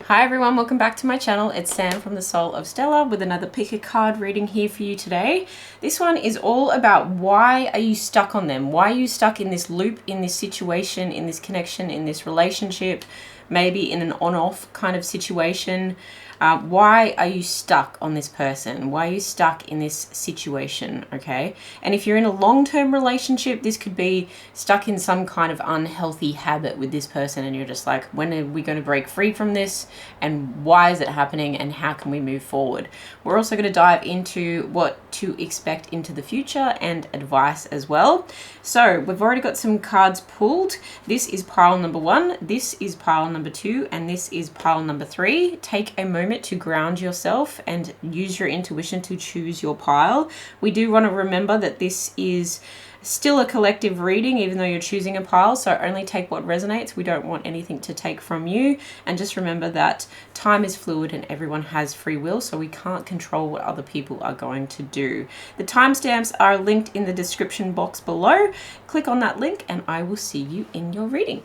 Hi everyone, welcome back to my channel. It's Sam from the Soul of Stella with another pick a card reading here for you today. This one is all about why are you stuck on them? Why are you stuck in this loop, in this situation, in this connection, in this relationship, maybe in an on-off kind of situation? Why are you stuck on this person? Why are you stuck in this situation, okay? And if you're in a long-term relationship, this could be stuck in some kind of unhealthy habit with this person and you're just like, when are we going to break free from this? And why is it happening? And how can we move forward? We're also going to dive into what to expect into the future and advice as well. So we've already got some cards pulled. This is pile number 1, this is pile number 2, and this is pile number 3. Take a moment to ground yourself and use your intuition to choose your pile. We do want to remember that this is still a collective reading, even though you're choosing a pile, so only take what resonates. We don't want anything to take from you. And just remember that time is fluid and everyone has free will, so we can't control what other people are going to do. The timestamps are linked in the description box below. Click on that link and I will see you in your reading.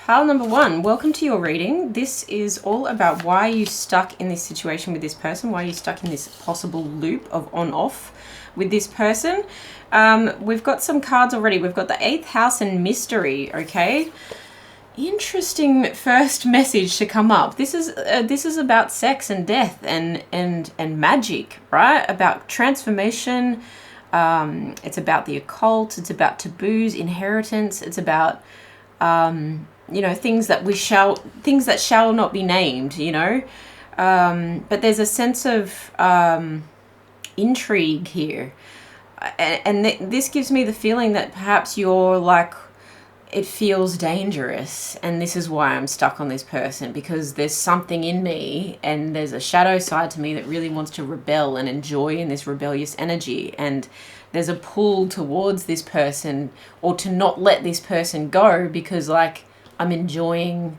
Pile number 1, welcome to your reading. This is all about why you're stuck in this situation with this person, why you're stuck in this possible loop of on-off with this person. We've got some cards already. We've got the 8th house and mystery, okay? Interesting first message to come up. This is about sex and death and magic, right? About transformation. It's about the occult. It's about taboos, inheritance. It's about you know, things that shall not be named, you know. But there's a sense of intrigue here. And this gives me the feeling that perhaps you're like, it feels dangerous and this is why I'm stuck on this person, because there's something in me and there's a shadow side to me that really wants to rebel and enjoy in this rebellious energy, and there's a pull towards this person or to not let this person go because like I'm enjoying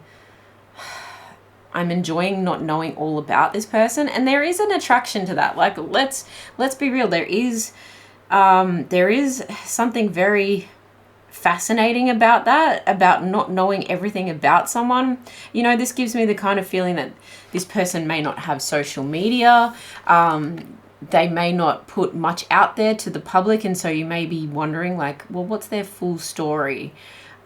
not knowing all about this person. And there is an attraction to that. Like let's be real, there is something very fascinating about that, about not knowing everything about someone. You know, this gives me the kind of feeling that this person may not have social media, they may not put much out there to the public, and so you may be wondering like, well, what's their full story?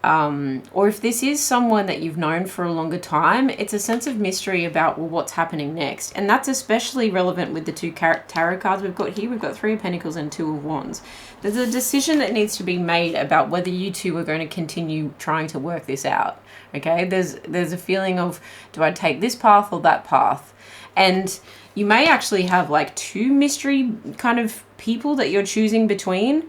Or if this is someone that you've known for a longer time, it's a sense of mystery about, well, what's happening next. And that's especially relevant with the 2 tarot cards we've got here. We've got 3 of Pentacles and 2 of Wands. There's a decision that needs to be made about whether you two are going to continue trying to work this out. Okay, there's a feeling of, do I take this path or that path? And you may actually have like 2 mystery kind of people that you're choosing between.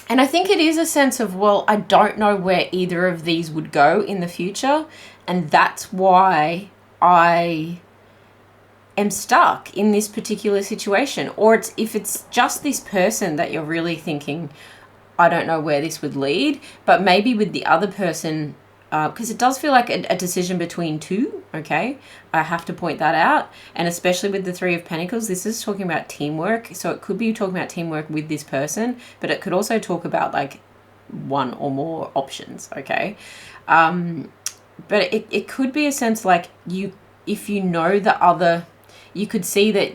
And I think it is a sense of, well, I don't know where either of these would go in the future. And that's why I am stuck in this particular situation. Or if it's just this person that you're really thinking, I don't know where this would lead, but maybe with the other person, because it does feel like a decision between 2, okay? I have to point that out. And especially with the 3 of Pentacles, this is talking about teamwork. So it could be talking about teamwork with this person, but it could also talk about like 1 or more options, okay? But it could be a sense like if you know the other, you could see that,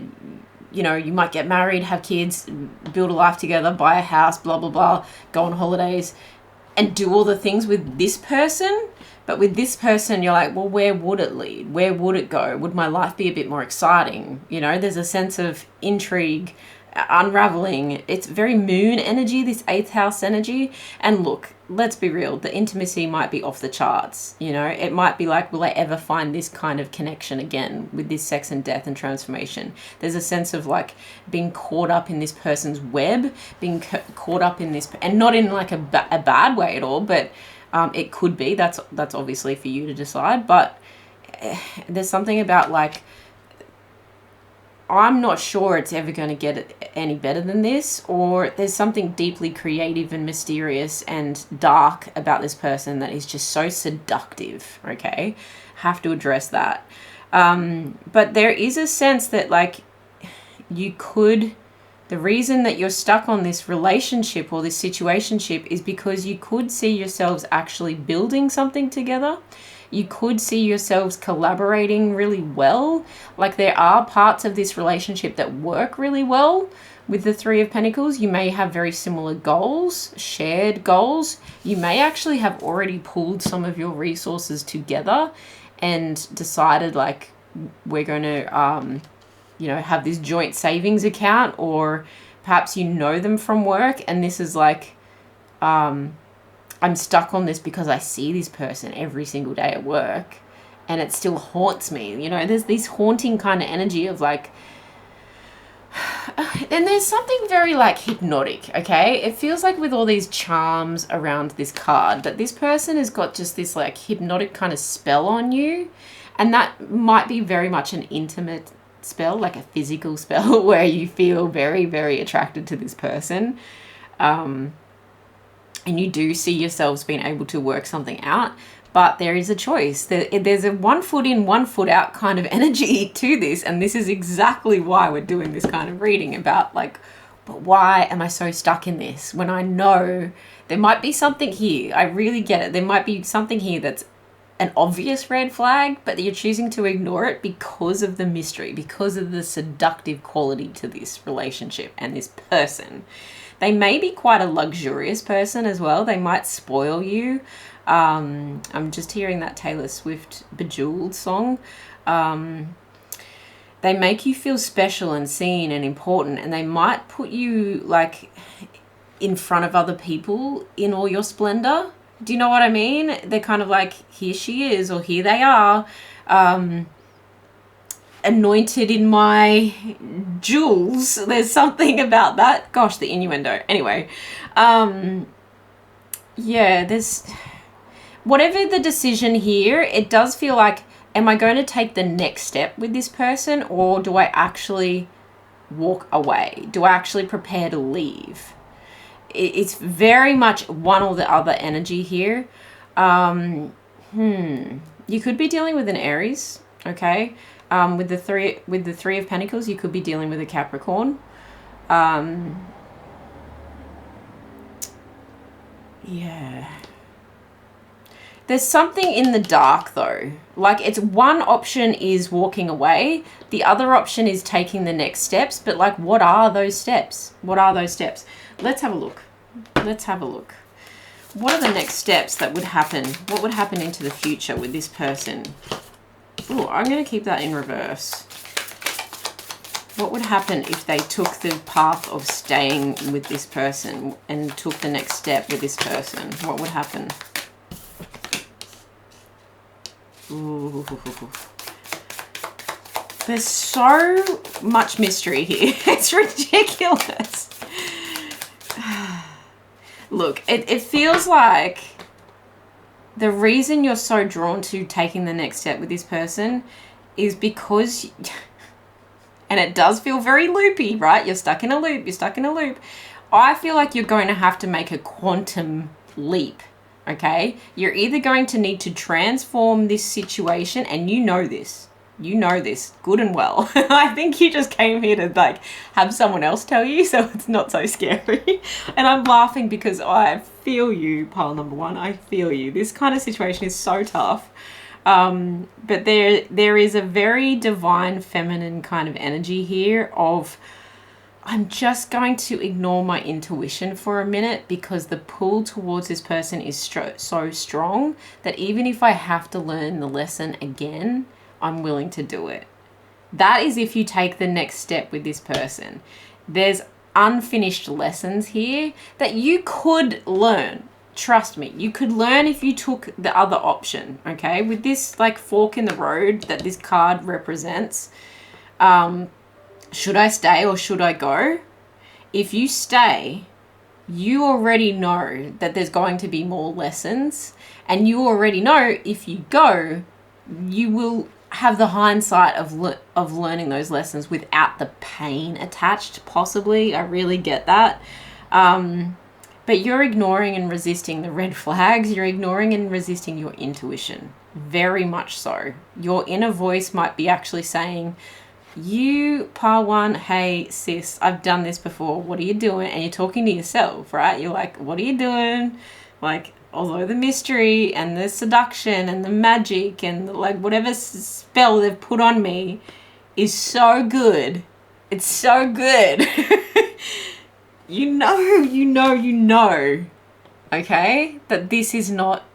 you know, you might get married, have kids, build a life together, buy a house, blah, blah, blah, go on holidays, and do all the things with this person. But with this person, you're like, well, where would it lead? Where would it go? Would my life be a bit more exciting? You know, there's a sense of intrigue, unraveling. It's very moon energy, this 8th house energy. And look, let's be real, the intimacy might be off the charts. You know, it might be like, will I ever find this kind of connection again with this sex and death and transformation? There's a sense of like being caught up in this person's web, being caught up in this, and not in like a bad way at all, but it could be. That's obviously for you to decide. But there's something about like, I'm not sure it's ever going to get any better than this, or there's something deeply creative and mysterious and dark about this person that is just so seductive, okay? Have to address that. But there is a sense that like you could The reason that you're stuck on this relationship or this situationship is because you could see yourselves actually building something together. You could see yourselves collaborating really well. Like there are parts of this relationship that work really well with the Three of Pentacles. You may have very similar goals, shared goals. You may actually have already pooled some of your resources together and decided like we're going to you know, have this joint savings account, or perhaps you know them from work and this is like, I'm stuck on this because I see this person every single day at work and it still haunts me. You know, there's this haunting kind of energy of like, and there's something very like hypnotic, okay? It feels like with all these charms around this card that this person has got just this like hypnotic kind of spell on you, and that might be very much an intimate spell, like a physical spell where you feel very, very attracted to this person, and you do see yourselves being able to work something out, but there is a choice. There's a 1 foot in, 1 foot out kind of energy to this, and this is exactly why we're doing this kind of reading about like, but why am I so stuck in this when I know there might be something here? I really get it. There might be something here that's an obvious red flag, but you're choosing to ignore it because of the mystery, because of the seductive quality to this relationship and this person. They may be quite a luxurious person as well. They might spoil you. I'm just hearing that Taylor Swift Bejeweled song. They make you feel special and seen and important, and they might put you like in front of other people in all your splendor. Do you know what I mean? They're kind of like, here she is, or here they are, anointed in my jewels. There's something about that. Gosh, the innuendo. Anyway, yeah, there's, whatever the decision here, it does feel like, am I going to take the next step with this person, or do I actually walk away? Do I actually prepare to leave? It's very much one or the other energy here. You could be dealing with an Aries, okay? With the three of Pentacles, you could be dealing with a Capricorn. Yeah. There's something in the dark though. Like, it's one option is walking away, the other option is taking the next steps, but like, what are those steps? What are those steps? Let's have a look. Let's have a look. What are the next steps that would happen? What would happen into the future with this person? Oh, I'm going to keep that in reverse. What would happen if they took the path of staying with this person and took the next step with this person? What would happen? Ooh. There's so much mystery here. It's ridiculous. Look, it feels like the reason you're so drawn to taking the next step with this person is because, and it does feel very loopy, right? You're stuck in a loop. You're stuck in a loop. I feel like you're going to have to make a quantum leap, okay? You're either going to need to transform this situation, and you know this. You know this good and well. I think you just came here to like have someone else tell you, so it's not so scary. And I'm laughing because I feel you, pile number one. I feel you. This kind of situation is so tough. But there is a very divine feminine kind of energy here of, I'm just going to ignore my intuition for a minute because the pull towards this person is so strong that even if I have to learn the lesson again, I'm willing to do it. That is if you take the next step with this person. There's unfinished lessons here that you could learn. Trust me, you could learn if you took the other option, okay? With this like fork in the road that this card represents, should I stay or should I go? If you stay, you already know that there's going to be more lessons, and you already know if you go, you will have the hindsight of learning those lessons without the pain attached, possibly. I really get that. But you're ignoring and resisting the red flags. You're ignoring and resisting your intuition. Very much so. Your inner voice might be actually saying, you, par one, hey, sis, I've done this before. What are you doing? And you're talking to yourself, right? You're like, what are you doing? Like, although the mystery and the seduction and the magic and the, like whatever spell they've put on me is so good. It's so good. you know, okay, that this is not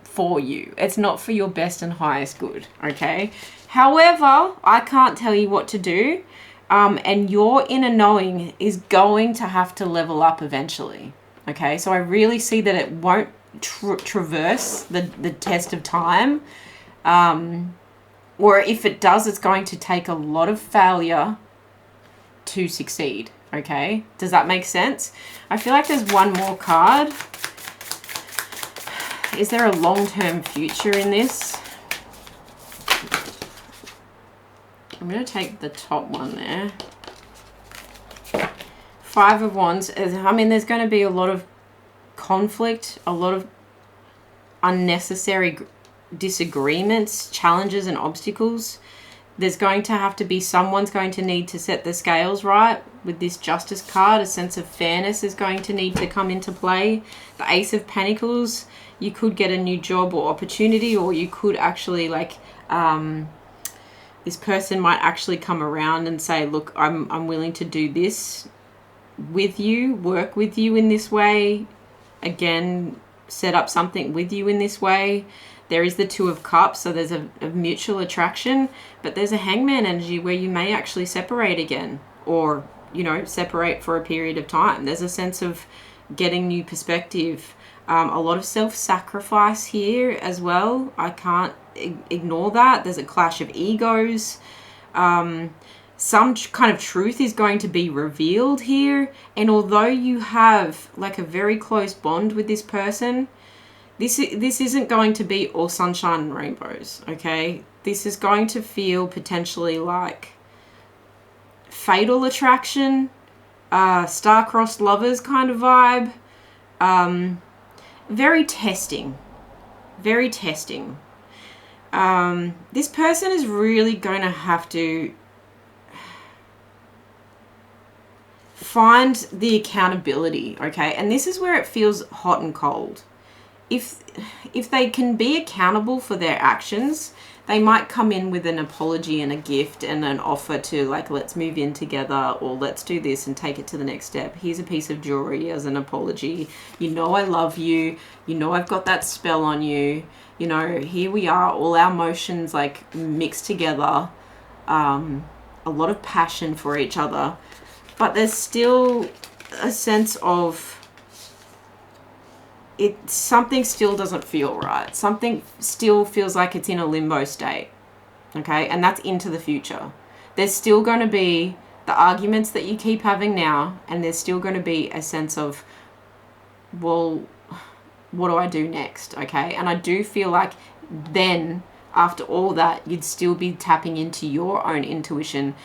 for you. It's not for your best and highest good, okay? However, I can't tell you what to do, and your inner knowing is going to have to level up eventually, okay? So I really see that it won't traverse the test of time, or if it does, it's going to take a lot of failure to succeed, okay? Does that make sense? I feel like there's one more card. Is there a long-term future in this? I'm going to take the top one there. Five of Wands. I mean, there's going to be a lot of conflict, a lot of unnecessary disagreements, challenges and obstacles. There's going to have to be, someone's going to need to set the scales right with this Justice card. A sense of fairness is going to need to come into play. The Ace of Pentacles, you could get a new job or opportunity, or you could actually like, this person might actually come around and say, look, I'm willing to do this with you, work with you in this way. Again, set up something with you in this way. There is the Two of Cups, so there's a mutual attraction, but there's a Hangman energy where you may actually separate again, or, you know, separate for a period of time. There's a sense of getting new perspective. A lot of self-sacrifice here as well. I can't ignore that. There's a clash of egos. Some kind of truth is going to be revealed here. And although you have like a very close bond with this person, this isn't going to be all sunshine and rainbows, okay? This is going to feel potentially like fatal attraction, star-crossed lovers kind of vibe. Very testing. Very testing. This person is really going to have to find the accountability, okay? And this is where it feels hot and cold. If they can be accountable for their actions, they might come in with an apology and a gift and an offer to, like, let's move in together, or let's do this and take it to the next step. Here's a piece of jewelry as an apology. You know I love you. You know I've got that spell on you. You know, here we are, all our emotions like mixed together. A lot of passion for each other. But there's still a sense of something still doesn't feel right. Something still feels like it's in a limbo state. Okay? And that's into the future. There's still going to be the arguments that you keep having now, and there's still going to be a sense of, well, what do I do next? Okay? And I do feel like then, after all that, you'd still be tapping into your own intuition,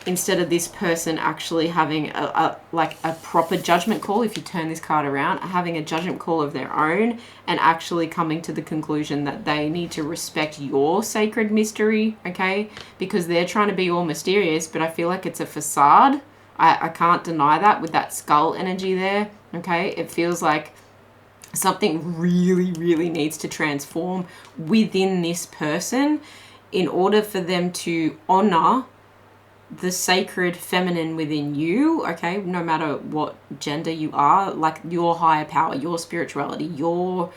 instead of this person actually having a proper judgment call. If you turn this card around, having a judgment call of their own and actually coming to the conclusion that they need to respect your sacred mystery, okay? Because they're trying to be all mysterious, but I feel like it's a facade. I can't deny that with that skull energy there, okay? It feels like something really, really needs to transform within this person in order for them to honor the sacred feminine within you, okay, no matter what gender you are, like your higher power, your spirituality, you're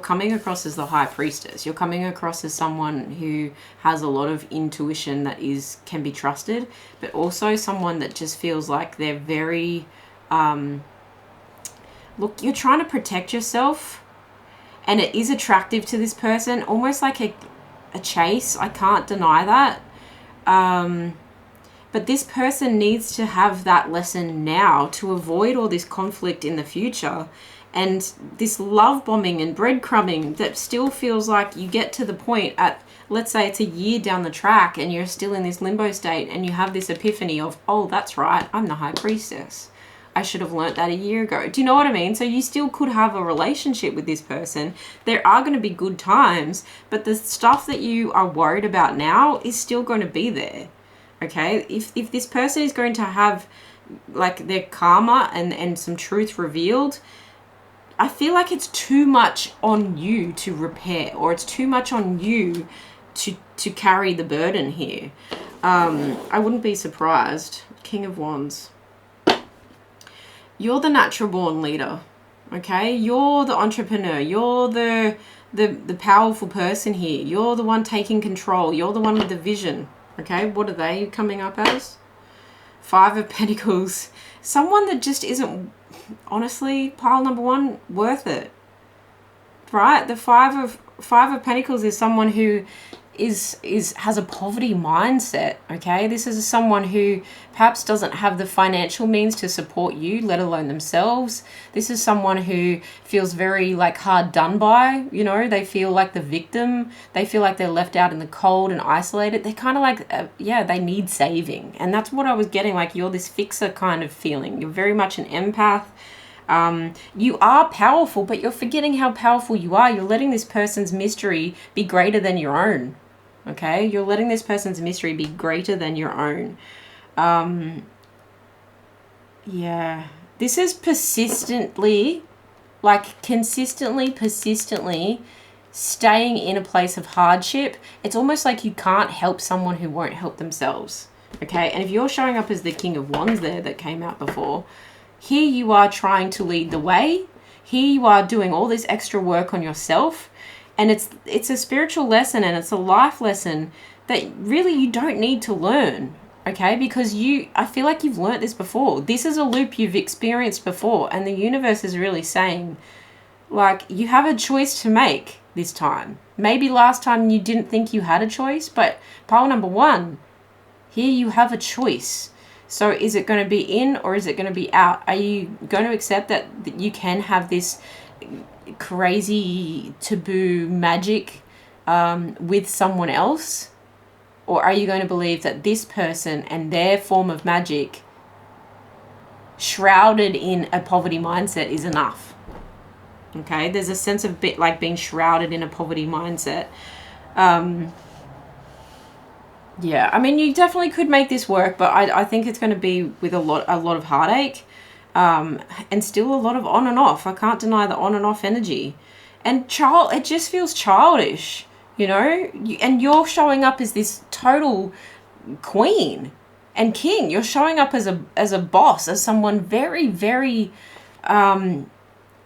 coming across as the high priestess. You're coming across as someone who has a lot of intuition that can be trusted, but also someone that just feels like they're very, look, you're trying to protect yourself, and it is attractive to this person, almost like a chase. I can't deny that. But this person needs to have that lesson now to avoid all this conflict in the future, and this love bombing and breadcrumbing that still feels like you get to the point at, let's say it's a year down the track and you're still in this limbo state and you have this epiphany of, oh, that's right, I'm the high priestess. I should have learnt that a year ago. Do you know what I mean? So you still could have a relationship with this person. There are going to be good times, but the stuff that you are worried about now is still going to be there. Okay? If this person is going to have like their karma and some truth revealed, I feel like it's too much on you to repair, or it's too much on you to carry the burden here. I wouldn't be surprised. King of Wands. You're the natural born leader, okay? You're the entrepreneur. You're the powerful person here. You're the one taking control. You're the one with the vision, okay? What are they coming up as? 5 of Pentacles. Someone that just isn't, honestly, pile number 1, worth it, right? The 5 of Pentacles is someone who has a poverty mindset, okay? This is someone who perhaps doesn't have the financial means to support you, let alone themselves. This is someone who feels very like hard done by, you know, they feel like the victim. They feel like they're left out in the cold and isolated. They're kind of like, yeah, they need saving. And that's what I was getting, like you're this fixer kind of feeling. You're very much an empath. You are powerful, but you're forgetting how powerful you are. You're letting this person's mystery be greater than your own. Okay, you're letting this person's mystery be greater than your own. Yeah, this is persistently, like persistently staying in a place of hardship. It's almost like you can't help someone who won't help themselves. Okay, and if you're showing up as the King of Wands there that came out before, here you are trying to lead the way. Here you are doing all this extra work on yourself. And it's a spiritual lesson, and it's a life lesson that really you don't need to learn, okay? Because I feel like you've learnt this before. This is a loop you've experienced before, and the universe is really saying, like, you have a choice to make this time. Maybe last time you didn't think you had a choice, but pile number 1, here you have a choice. So is it going to be in or is it going to be out? Are you going to accept that you can have this crazy taboo magic with someone else, or are you going to believe that this person and their form of magic shrouded in a poverty mindset is enough? Okay, there's a sense of bit like being shrouded in a poverty mindset. Yeah, I mean, you definitely could make this work, but I think it's going to be with a lot of heartache. And still a lot of on and off. I can't deny the on and off energy. And it just feels childish, you know? And you're showing up as this total queen and king. You're showing up as a boss, as someone very, very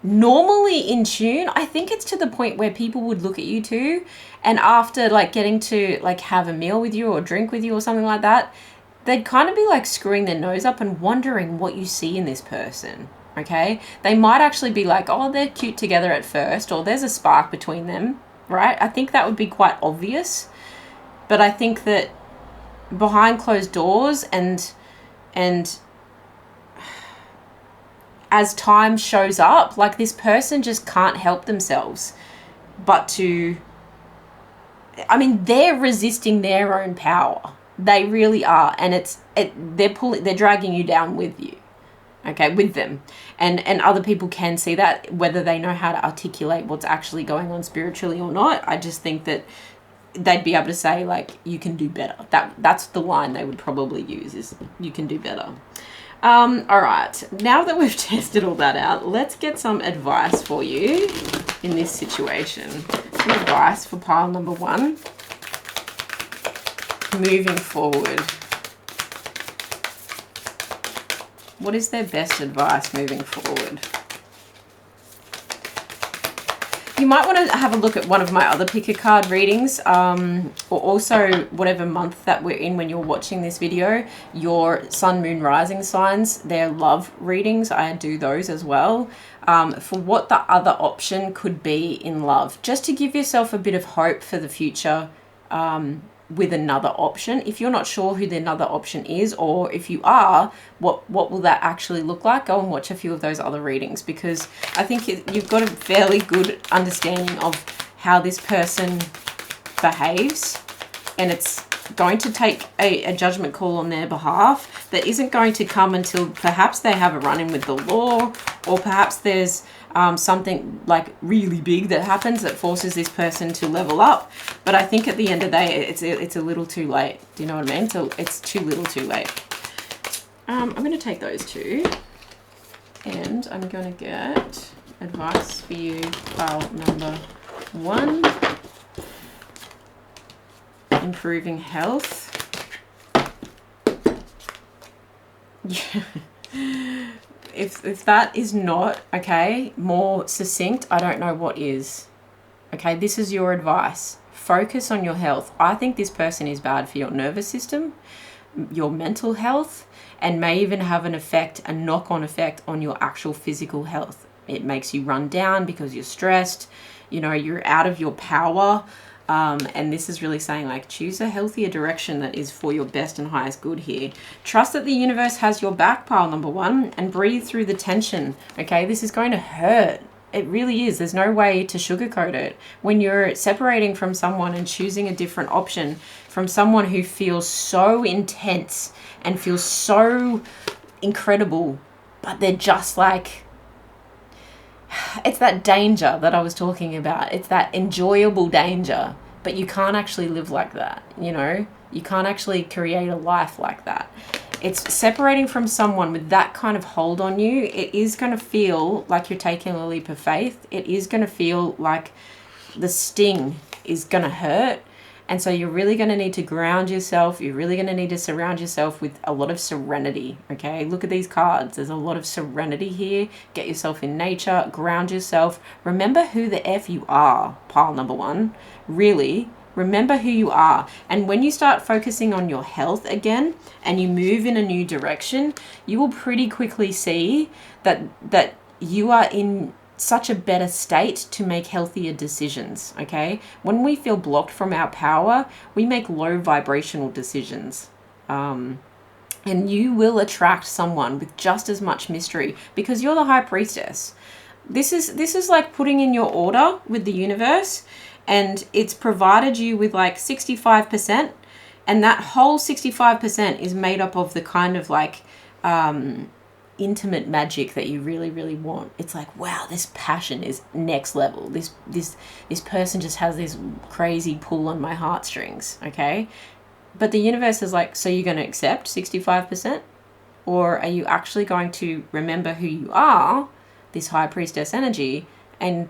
normally in tune. I think it's to the point where people would look at you too, and after like getting to like have a meal with you or drink with you or something like that, they'd kind of be like screwing their nose up and wondering what you see in this person, okay? They might actually be like, oh, they're cute together at first, or there's a spark between them, right? I think that would be quite obvious. But I think that behind closed doors and as time shows up, like this person just can't help themselves but to, I mean, they're resisting their own power. They really are, and they're dragging you down with you, okay, with them, and other people can see that, whether they know how to articulate what's actually going on spiritually or not. I just think that they'd be able to say like, you can do better. That's the line they would probably use, is you can do better. All right, now that we've tested all that out, let's get some advice for you in this situation. Some advice for pile number 1. Moving forward. What is their best advice moving forward? You might want to have a look at one of my other pick a card readings, or also whatever month that we're in when you're watching this video, your sun, moon, rising signs, their love readings. I do those as well, for what the other option could be in love, just to give yourself a bit of hope for the future, with another option. If you're not sure who the another option is, or if you are, what will that actually look like? Go and watch a few of those other readings, because I think you've got a fairly good understanding of how this person behaves, and it's going to take a judgment call on their behalf that isn't going to come until perhaps they have a run-in with the law, or perhaps there's something like really big that happens that forces this person to level up. But I think at the end of the day, it's a little too late. Do you know what I mean? So it's too little too late. I'm going to take those two, and I'm going to get advice for you, file number 1. Improving health. Yeah. If that is not, okay, more succinct, I don't know what is. Okay, this is your advice. Focus on your health. I think this person is bad for your nervous system, your mental health, and may even have an effect, a knock-on effect on your actual physical health. It makes you run down because you're stressed, you know, you're out of your power. And this is really saying, like, choose a healthier direction that is for your best and highest good here. Trust that the universe has your back, pile number 1, and breathe through the tension. Okay, this is going to hurt. It really is. There's no way to sugarcoat it. When you're separating from someone and choosing a different option from someone who feels so intense and feels so incredible, but they're just like, it's that danger that I was talking about. It's that enjoyable danger, but you can't actually live like that, you know? You can't actually create a life like that. It's separating from someone with that kind of hold on you. It is going to feel like you're taking a leap of faith. It is going to feel like the sting is going to hurt. And so you're really going to need to ground yourself. You're really going to need to surround yourself with a lot of serenity, okay? Look at these cards. There's a lot of serenity here. Get yourself in nature. Ground yourself. Remember who the F you are, pile number 1. Really, remember who you are. And when you start focusing on your health again and you move in a new direction, you will pretty quickly see that you are in such a better state to make healthier decisions, okay? When we feel blocked from our power, we make low vibrational decisions. And you will attract someone with just as much mystery because you're the high priestess. This is like putting in your order with the universe, and it's provided you with like 65%, and that whole 65% is made up of the kind of like intimate magic that you really, really want. It's like, wow, this passion is next level. This person just has this crazy pull on my heartstrings, okay? But the universe is like, so you're going to accept 65%? Or are you actually going to remember who you are, this high priestess energy, and,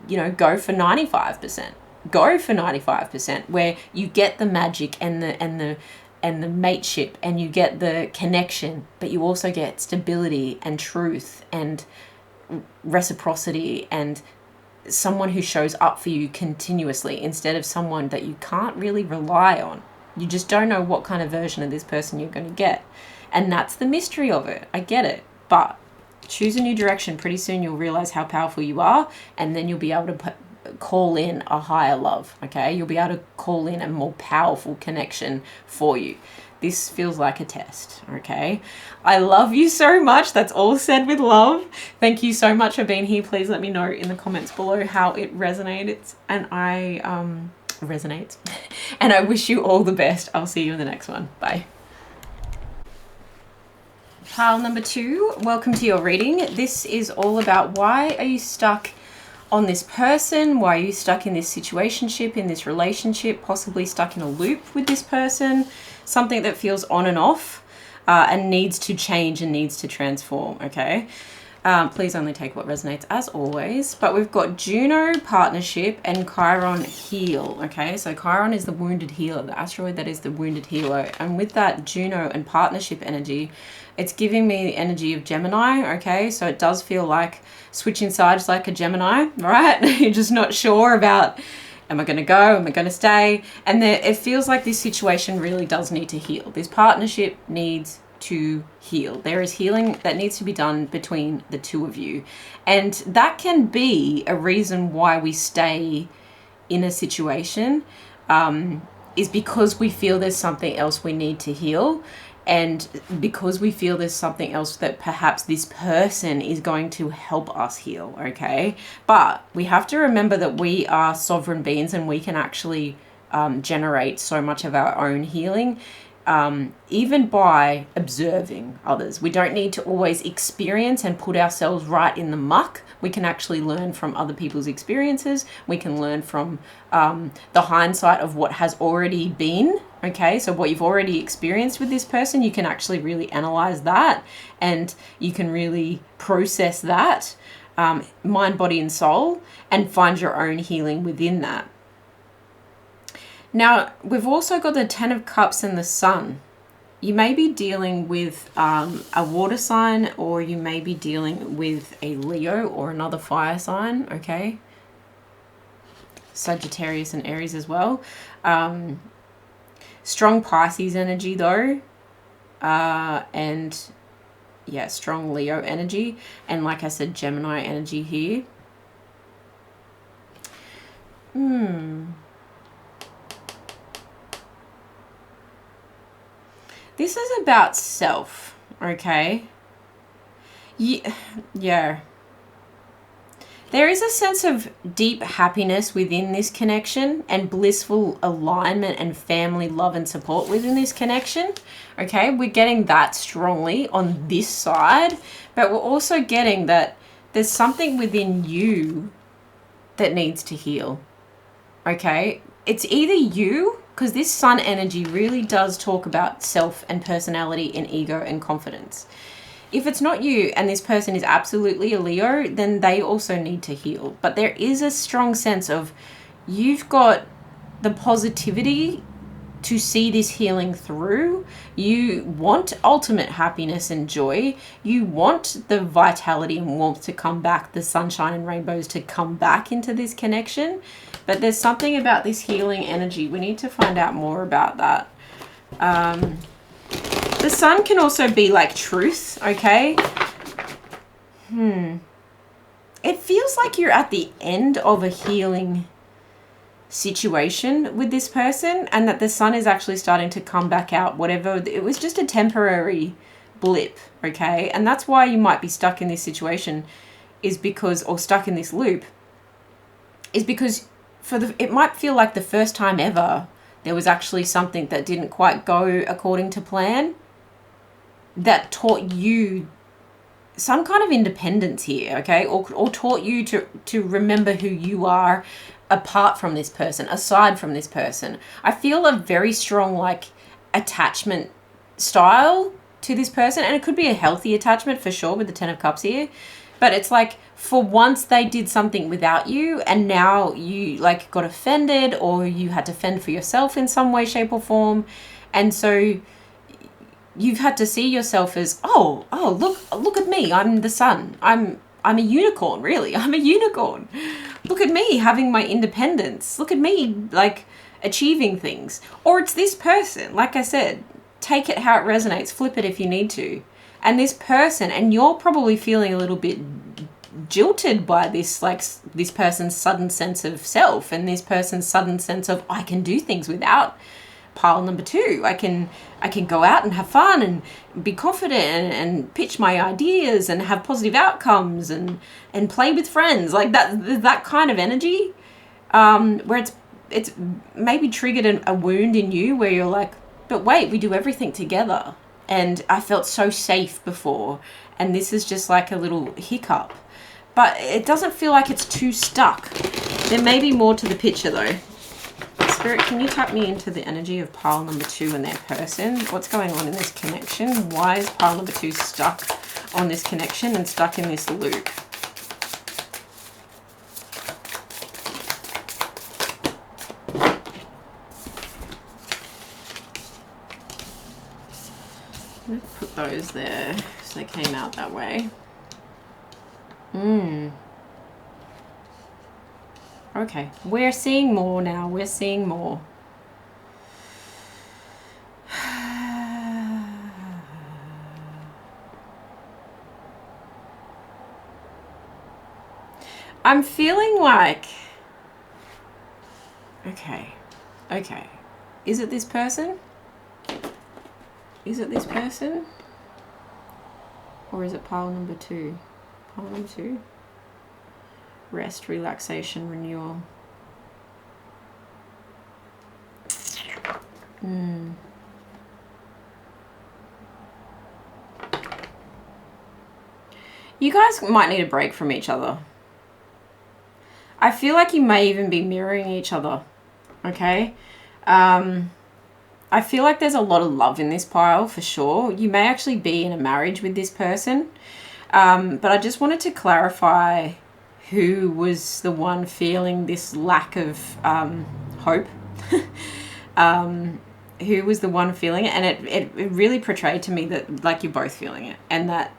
you know, go for 95%? Go for 95%, where you get the magic and the mateship, and you get the connection, but you also get stability and truth and reciprocity and someone who shows up for you continuously instead of someone that you can't really rely on. You just don't know what kind of version of this person you're going to get. And that's the mystery of it. I get it. But choose a new direction. Pretty soon you'll realize how powerful you are, and then you'll be able to call in a higher love, okay? You'll be able to call in a more powerful connection for you. This feels like a test, okay? I love you so much. That's all said with love. Thank you so much for being here. Please let me know in the comments below how it resonates, and resonates. And I wish you all the best. I'll see you in the next one. Bye. Pile number 2, welcome to your reading. This is all about why are you stuck on this person? Why are you stuck in this situationship, in this relationship, possibly stuck in a loop with this person? Something that feels on and off and needs to change and needs to transform, okay? Please only take what resonates as always. But we've got Juno, partnership, and Chiron, heal, okay? So Chiron is the wounded healer, the asteroid that is the wounded healer. And with that Juno and partnership energy, it's giving me the energy of Gemini, okay? So it does feel like switching sides like a Gemini, right? You're just not sure about, am I going to go? Am I going to stay? And it feels like this situation really does need to heal. This partnership needs to heal. There is healing that needs to be done between the two of you. And that can be a reason why we stay in a situation, is because we feel there's something else we need to heal. And because we feel there's something else that perhaps this person is going to help us heal, okay? But we have to remember that we are sovereign beings, and we can actually generate so much of our own healing, even by observing others. We don't need to always experience and put ourselves right in the muck. We can actually learn from other people's experiences. We can learn from the hindsight of what has already been. Okay, so what you've already experienced with this person, you can actually really analyze that, and you can really process that, mind, body, and soul, and find your own healing within that. Now, we've also got the Ten of Cups and the Sun. You may be dealing with a water sign, or you may be dealing with a Leo or another fire sign, okay? Sagittarius and Aries as well. Strong Pisces energy though, and yeah, strong Leo energy, and like I said, Gemini energy here. This is about self, okay? Yeah. There is a sense of deep happiness within this connection, and blissful alignment and family love and support within this connection, okay? We're getting that strongly on this side, but we're also getting that there's something within you that needs to heal, okay? It's either you, because this sun energy really does talk about self and personality and ego and confidence. If it's not you and this person is absolutely a Leo, then they also need to heal. But there is a strong sense of you've got the positivity to see this healing through. You want ultimate happiness and joy. You want the vitality and warmth to come back, the sunshine and rainbows to come back into this connection. But there's something about this healing energy. We need to find out more about that. The sun can also be like truth, okay? It feels like you're at the end of a healing situation with this person, and that the sun is actually starting to come back out, whatever. It was just a temporary blip, okay? And that's why you might be stuck in this situation, is because, or stuck in this loop, is because it might feel like the first time ever there was actually something that didn't quite go according to plan, that taught you some kind of independence here, okay? Or taught you to remember who you are apart from this person, aside from this person. I feel a very strong like attachment style to this person, and it could be a healthy attachment for sure with the Ten of Cups here, but it's like for once they did something without you, and now you like got offended, or you had to fend for yourself in some way, shape or form, and so you've had to see yourself as, oh, look at me. I'm the sun. I'm a unicorn, really. I'm a unicorn. Look at me having my independence. Look at me, like, achieving things. Or it's this person, like I said, take it how it resonates, flip it if you need to. And this person, and you're probably feeling a little bit jilted by this, like, this person's sudden sense of self, and this person's sudden sense of, I can do things without pile number two. I can go out and have fun and be confident and pitch my ideas and have positive outcomes and play with friends, like that kind of energy, where it's maybe triggered a wound in you where you're like, but wait, we do everything together and I felt so safe before, and this is just like a little hiccup. But it doesn't feel like it's too stuck. There may be more to the picture though. Spirit, can you tap me into the energy of pile number two and their person? What's going on in this connection? Why is pile number two stuck on this connection and stuck in this loop? Let's put those there so they came out that way. Okay, we're seeing more now. We're seeing more. I'm feeling like... Okay. Is it this person? Is it this person? Or is it pile number two? Pile number two? Rest, relaxation, renewal. You guys might need a break from each other. I feel like you may even be mirroring each other, okay? I feel like there's a lot of love in this pile for sure. You may actually be in a marriage with this person, but I just wanted to clarify who was the one feeling this lack of hope. Who was the one feeling it, and it really portrayed to me that like you're both feeling it, and that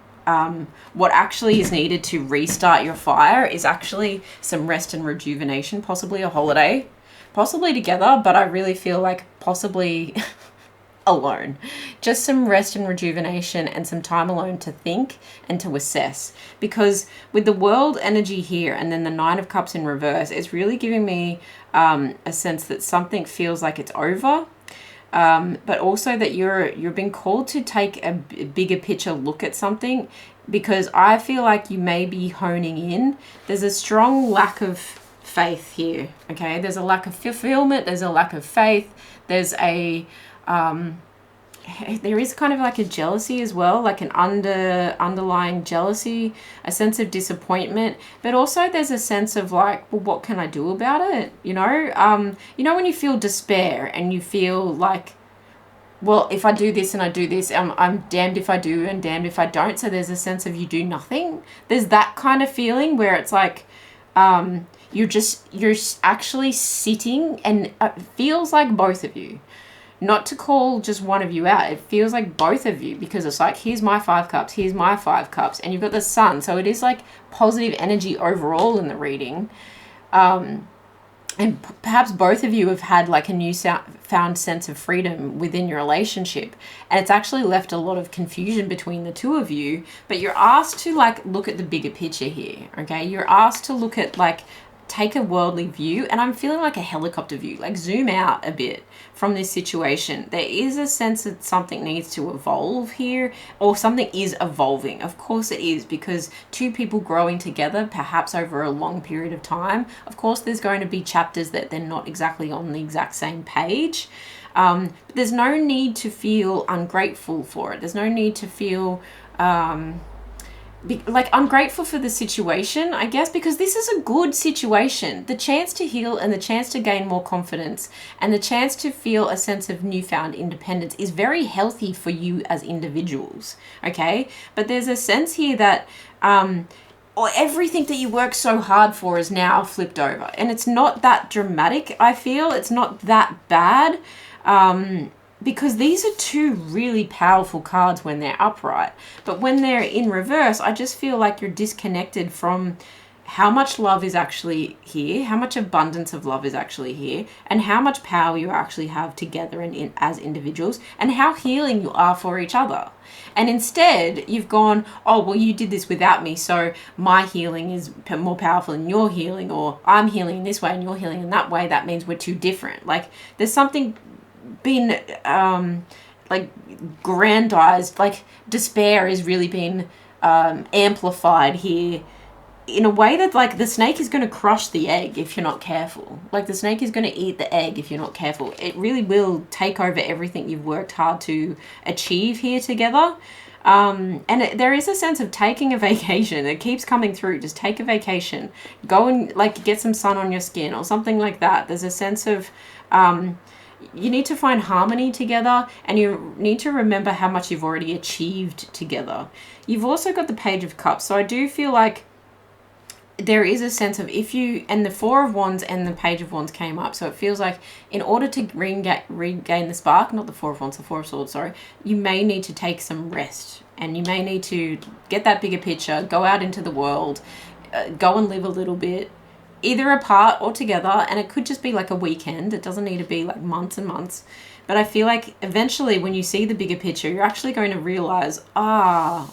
what actually is needed to restart your fire is actually some rest and rejuvenation, possibly a holiday, possibly together, but I really feel like possibly alone. Just some rest and rejuvenation and some time alone to think and to assess. Because with the world energy here and then the Nine of Cups in reverse, it's really giving me a sense that something feels like it's over. But also that you're being called to take a bigger picture look at something, because I feel like you may be honing in. There's a strong lack of faith here, okay? There's a lack of fulfillment, there's a lack of faith, there's a there is kind of like a jealousy as well, like an underlying jealousy, a sense of disappointment, but also there's a sense of like, well, what can I do about it? You know when you feel despair and you feel like, well, if I do this and I do this, I'm damned if I do and damned if I don't. So there's a sense of you do nothing. There's that kind of feeling where it's like, you're actually sitting, and it feels like both of you. Not to call just one of you out, it feels like both of you, because it's like, here's my 5 cups, here's my 5 cups, and you've got the sun. So it is like positive energy overall in the reading. And perhaps both of you have had like a found sense of freedom within your relationship, and it's actually left a lot of confusion between the two of you, but you're asked to like look at the bigger picture here, okay? You're asked to look at like, take a worldly view, and I'm feeling like a helicopter view, like zoom out a bit from this situation. There is a sense that something needs to evolve here, or something is evolving. Of course it is, because two people growing together, perhaps over a long period of time, of course there's going to be chapters that they're not exactly on the exact same page. But there's no need to feel ungrateful for it. There's no need to feel like ungrateful for the situation, I guess, because this is a good situation. The chance to heal and the chance to gain more confidence and the chance to feel a sense of newfound independence is very healthy for you as individuals, okay? But there's a sense here that or everything that you work so hard for is now flipped over, and it's not that dramatic. I feel it's not that bad, because these are two really powerful cards when they're upright. But when they're in reverse, I just feel like you're disconnected from how much love is actually here, how much abundance of love is actually here, and how much power you actually have together and as individuals, and how healing you are for each other. And instead, you've gone, oh, well, you did this without me, so my healing is more powerful than your healing, or I'm healing in this way and you're healing in that way. That means we're too different. Like, there's something been like grandized, like despair is really been amplified here in a way that like the snake is going to crush the egg if you're not careful. Like the snake is going to eat the egg if you're not careful. It really will take over everything you've worked hard to achieve here together. There is a sense of taking a vacation. It keeps coming through. Just take a vacation, go and like get some sun on your skin or something like that. There's a sense of you need to find harmony together, and you need to remember how much you've already achieved together. You've also got the Page of Cups. So I do feel like there is a sense of and the Four of Wands and the Page of Wands came up. So it feels like in order to regain the spark, not the Four of Wands, the Four of Swords, sorry, you may need to take some rest, and you may need to get that bigger picture, go out into the world, go and live a little bit, either apart or together. And it could just be like a weekend. It doesn't need to be like months and months. But I feel like eventually when you see the bigger picture, you're actually going to realize,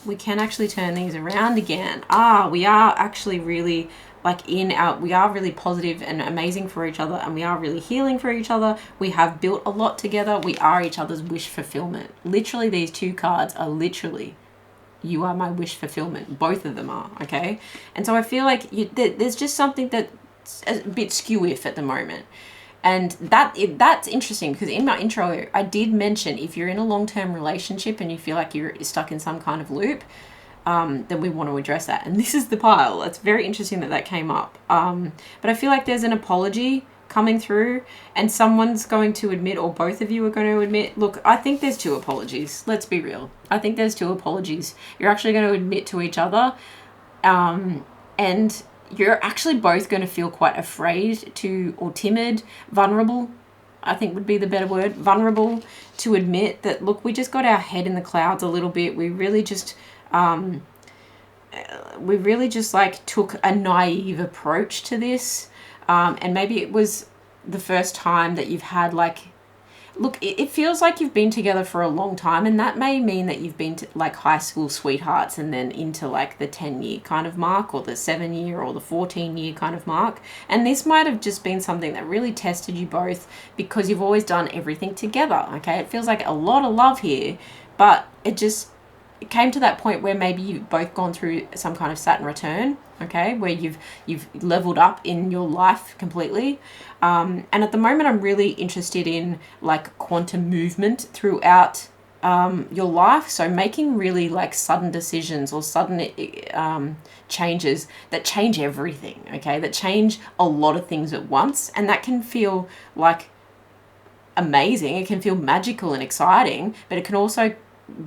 we can actually turn things around again. We are actually really like we are really positive and amazing for each other, and we are really healing for each other. We have built a lot together. We are each other's wish fulfillment. Literally, these two cards are literally, you are my wish fulfillment. Both of them are, okay? And so I feel like there's just something that's a bit skew-if at the moment. And that's interesting, because in my intro, I did mention if you're in a long-term relationship and you feel like you're stuck in some kind of loop, then we want to address that. And this is the pile. It's very interesting that came up. But I feel like there's an apology coming through, and someone's going to admit, or both of you are going to admit, look, I think there's two apologies. Let's be real. I think there's two apologies. You're actually going to admit to each other, and you're actually both going to feel quite afraid to, or timid, vulnerable, I think would be the better word, vulnerable, to admit that, look, we just got our head in the clouds a little bit. We really just like took a naive approach to this. And maybe it was the first time that you've had like, look, it feels like you've been together for a long time, and that may mean that you've been to like high school sweethearts and then into like the 10-year kind of mark, or the 7-year or the 14-year kind of mark. And this might have just been something that really tested you both, because you've always done everything together. Okay. It feels like a lot of love here, but it came to that point where maybe you've both gone through some kind of Saturn return, okay, where you've leveled up in your life completely. And at the moment, I'm really interested in like quantum movement throughout your life. So making really like sudden decisions or sudden changes that change everything, okay, that change a lot of things at once. And that can feel like amazing. It can feel magical and exciting, but it can also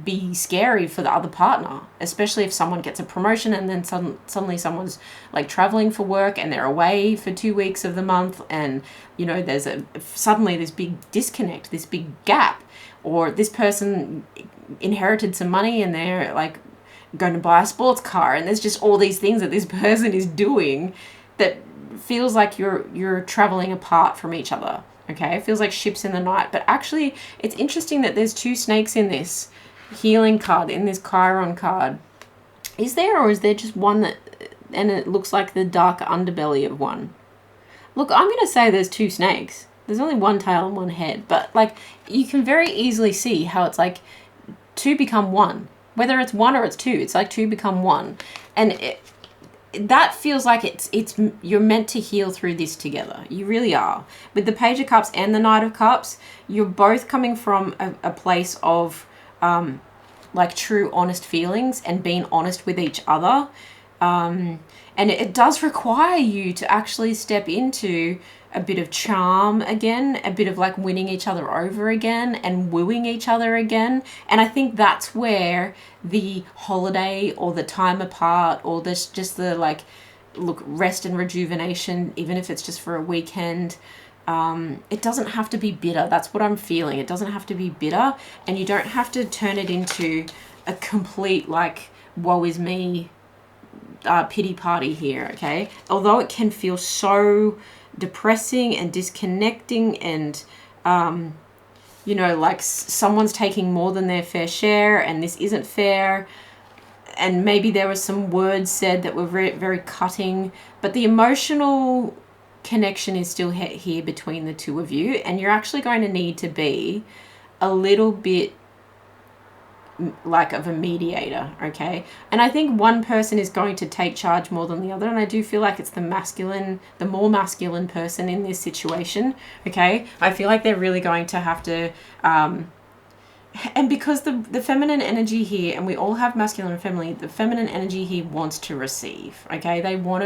be scary for the other partner, especially if someone gets a promotion and then suddenly someone's like traveling for work and they're away for 2 weeks of the month, and you know there's suddenly this big disconnect, this big gap, or this person inherited some money and they're like going to buy a sports car, and there's just all these things that this person is doing that feels like you're traveling apart from each other. Okay, it feels like ships in the night. But actually it's interesting that there's two snakes in this healing card, in this Chiron card. Is there, or is there just one that, and it looks like the dark underbelly of one? Look, I'm going to say there's two snakes. There's only one tail and one head, but like you can very easily see how it's like two become one. Whether it's one or it's two, it's like two become one. And that feels like it's you're meant to heal through this together. You really are. With the Page of Cups and the Knight of Cups, you're both coming from a place of like true honest feelings and being honest with each other. And it does require you to actually step into a bit of charm again, a bit of like winning each other over again and wooing each other again. And I think that's where the holiday or the time apart or this just the like, look, rest and rejuvenation, even if it's just for a weekend, it doesn't have to be bitter. That's what I'm feeling. It doesn't have to be bitter, and you don't have to turn it into a complete like woe is me pity party here, okay? Although it can feel so depressing and disconnecting and you know, like someone's taking more than their fair share and this isn't fair, and maybe there were some words said that were very, very cutting, but the emotional connection is still here between the two of you, and you're actually going to need to be a little bit like of a mediator, okay? And I think one person is going to take charge more than the other, and I do feel like it's the more masculine person in this situation, okay? I feel like they're really going to have to and because the feminine energy here, and we all have masculine and feminine, the feminine energy here wants to receive, okay? They want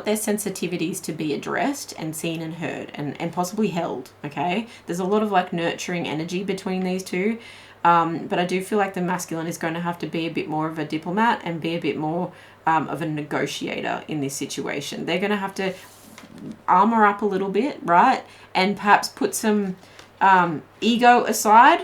their sensitivities to be addressed and seen and heard and possibly held, okay? There's a lot of like nurturing energy between these two. But I do feel like the masculine is going to have to be a bit more of a diplomat and be a bit more of a negotiator in this situation. They're going to have to armor up a little bit, right? And perhaps put some ego aside,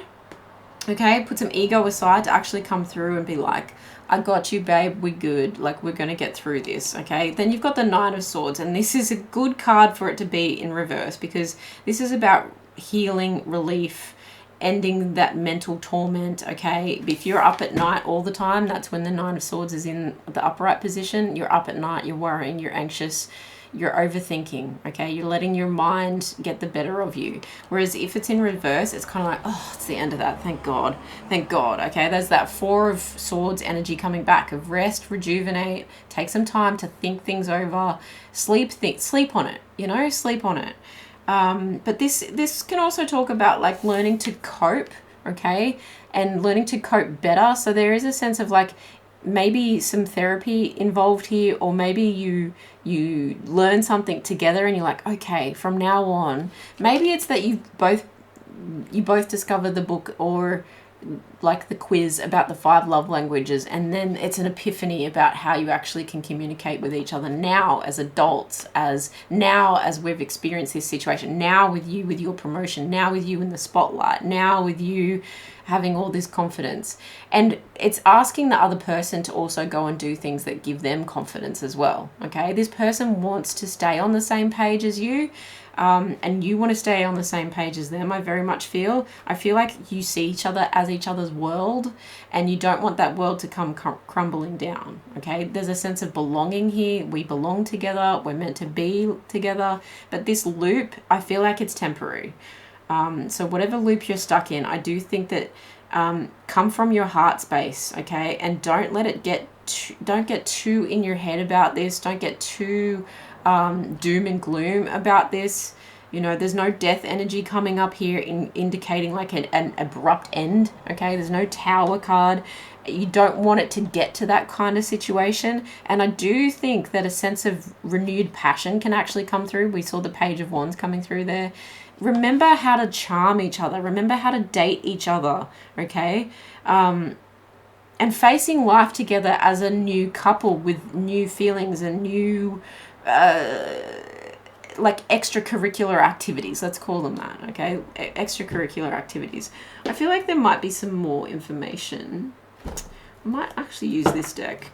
okay? Put some ego aside to actually come through and be like, I got you, babe, we're good. Like, we're going to get through this, okay? Then you've got the Nine of Swords, and this is a good card for it to be in reverse, because this is about healing, relief, ending that mental torment, okay? If you're up at night all the time, that's when the Nine of Swords is in the upright position. You're up at night, you're worrying, you're anxious, you're overthinking, okay? You're letting your mind get the better of you. Whereas if it's in reverse, it's kind of like, oh, it's the end of that, thank God, okay? There's that Four of Swords energy coming back of rest, rejuvenate, take some time to think things over, sleep on it, you know, sleep on it. But this can also talk about like learning to cope, okay, and learning to cope better. So there is a sense of like maybe some therapy involved here, or maybe you learn something together and you're like, okay, from now on, maybe it's that you both discovered the book or like the quiz about the 5 love languages, and then it's an epiphany about how you actually can communicate with each other now as adults, as we've experienced this situation, now with you with your promotion, now with you in the spotlight, now with you having all this confidence. And it's asking the other person to also go and do things that give them confidence as well, okay? This person wants to stay on the same page as you, and you want to stay on the same page as them. I very much feel like you see each other as each other's world, and you don't want that world to come crumbling down, okay? There's a sense of belonging here. We belong together. We're meant to be together. But this loop, I feel like it's temporary. So whatever loop you're stuck in, I do think that come from your heart space, okay? And don't let it don't get too in your head about this. Don't get too doom and gloom about this. You know, there's no death energy coming up here indicating like an abrupt end, okay? There's no Tower card. You don't want it to get to that kind of situation. And I do think that a sense of renewed passion can actually come through. We saw the Page of Wands coming through there. Remember how to charm each other. Remember how to date each other, okay? And facing life together as a new couple with new feelings and new like extracurricular activities, let's call them that, okay? Extracurricular activities. I feel like there might be some more information. I might actually use this deck.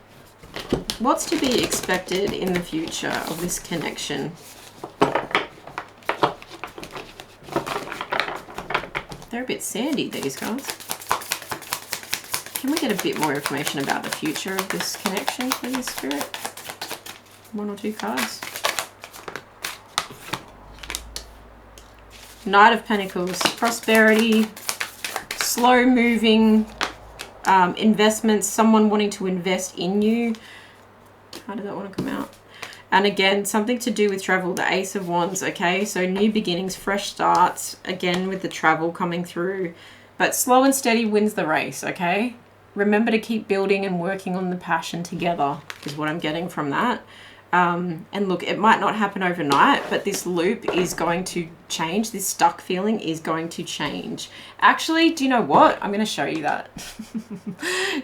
What's to be expected in the future of this connection? They're a bit sandy, these guys. Can we get a bit more information about the future of this connection, please, Spirit? 1 or 2 cards. Knight of Pentacles, prosperity, slow moving investments, someone wanting to invest in you. How did that want to come out? And again, something to do with travel, the Ace of Wands, okay? So new beginnings, fresh starts, again with the travel coming through. But slow and steady wins the race, okay? Remember to keep building and working on the passion together is what I'm getting from that. And look, it might not happen overnight, but this loop is going to change. This stuck feeling is going to change. Actually, do you know what? I'm going to show you that.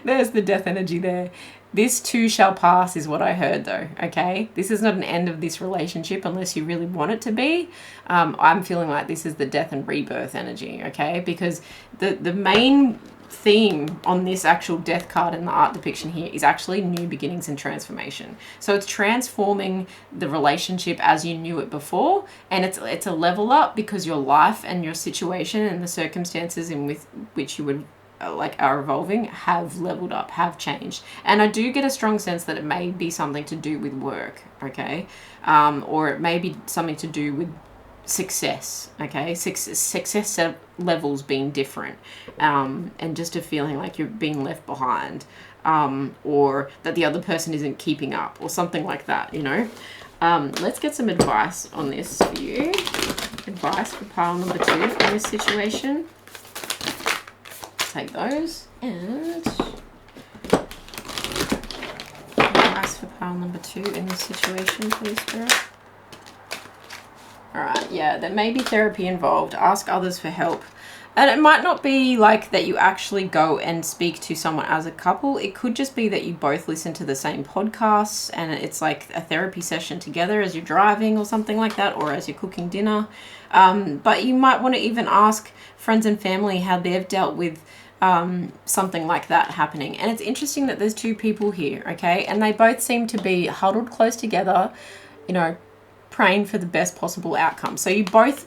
There's the death energy there. This too shall pass is what I heard though, okay? This is not an end of this relationship unless you really want it to be. I'm feeling like this is the death and rebirth energy, okay? Because the main theme on this actual death card in the art depiction here is actually new beginnings and transformation. So it's transforming the relationship as you knew it before, and it's a level up because your life and your situation and the circumstances in which you would are evolving have leveled up, have changed. And I do get a strong sense that it may be something to do with work, okay? Or it may be something to do with success, okay? Success levels being different, and just a feeling like you're being left behind, or that the other person isn't keeping up or something like that, you know? Let's get some advice on this for you. Advice for pile number 2 in this situation. Take those, and advice for pile number 2 in this situation, please, Spirit. Alright, yeah, there may be therapy involved. Ask others for help. And it might not be like that you actually go and speak to someone as a couple. It could just be that you both listen to the same podcasts and it's like a therapy session together as you're driving or something like that, or as you're cooking dinner. But you might want to even ask friends and family how they've dealt with something like that happening. And it's interesting that there's 2 people here, okay? And they both seem to be huddled close together, you know, praying for the best possible outcome. So you both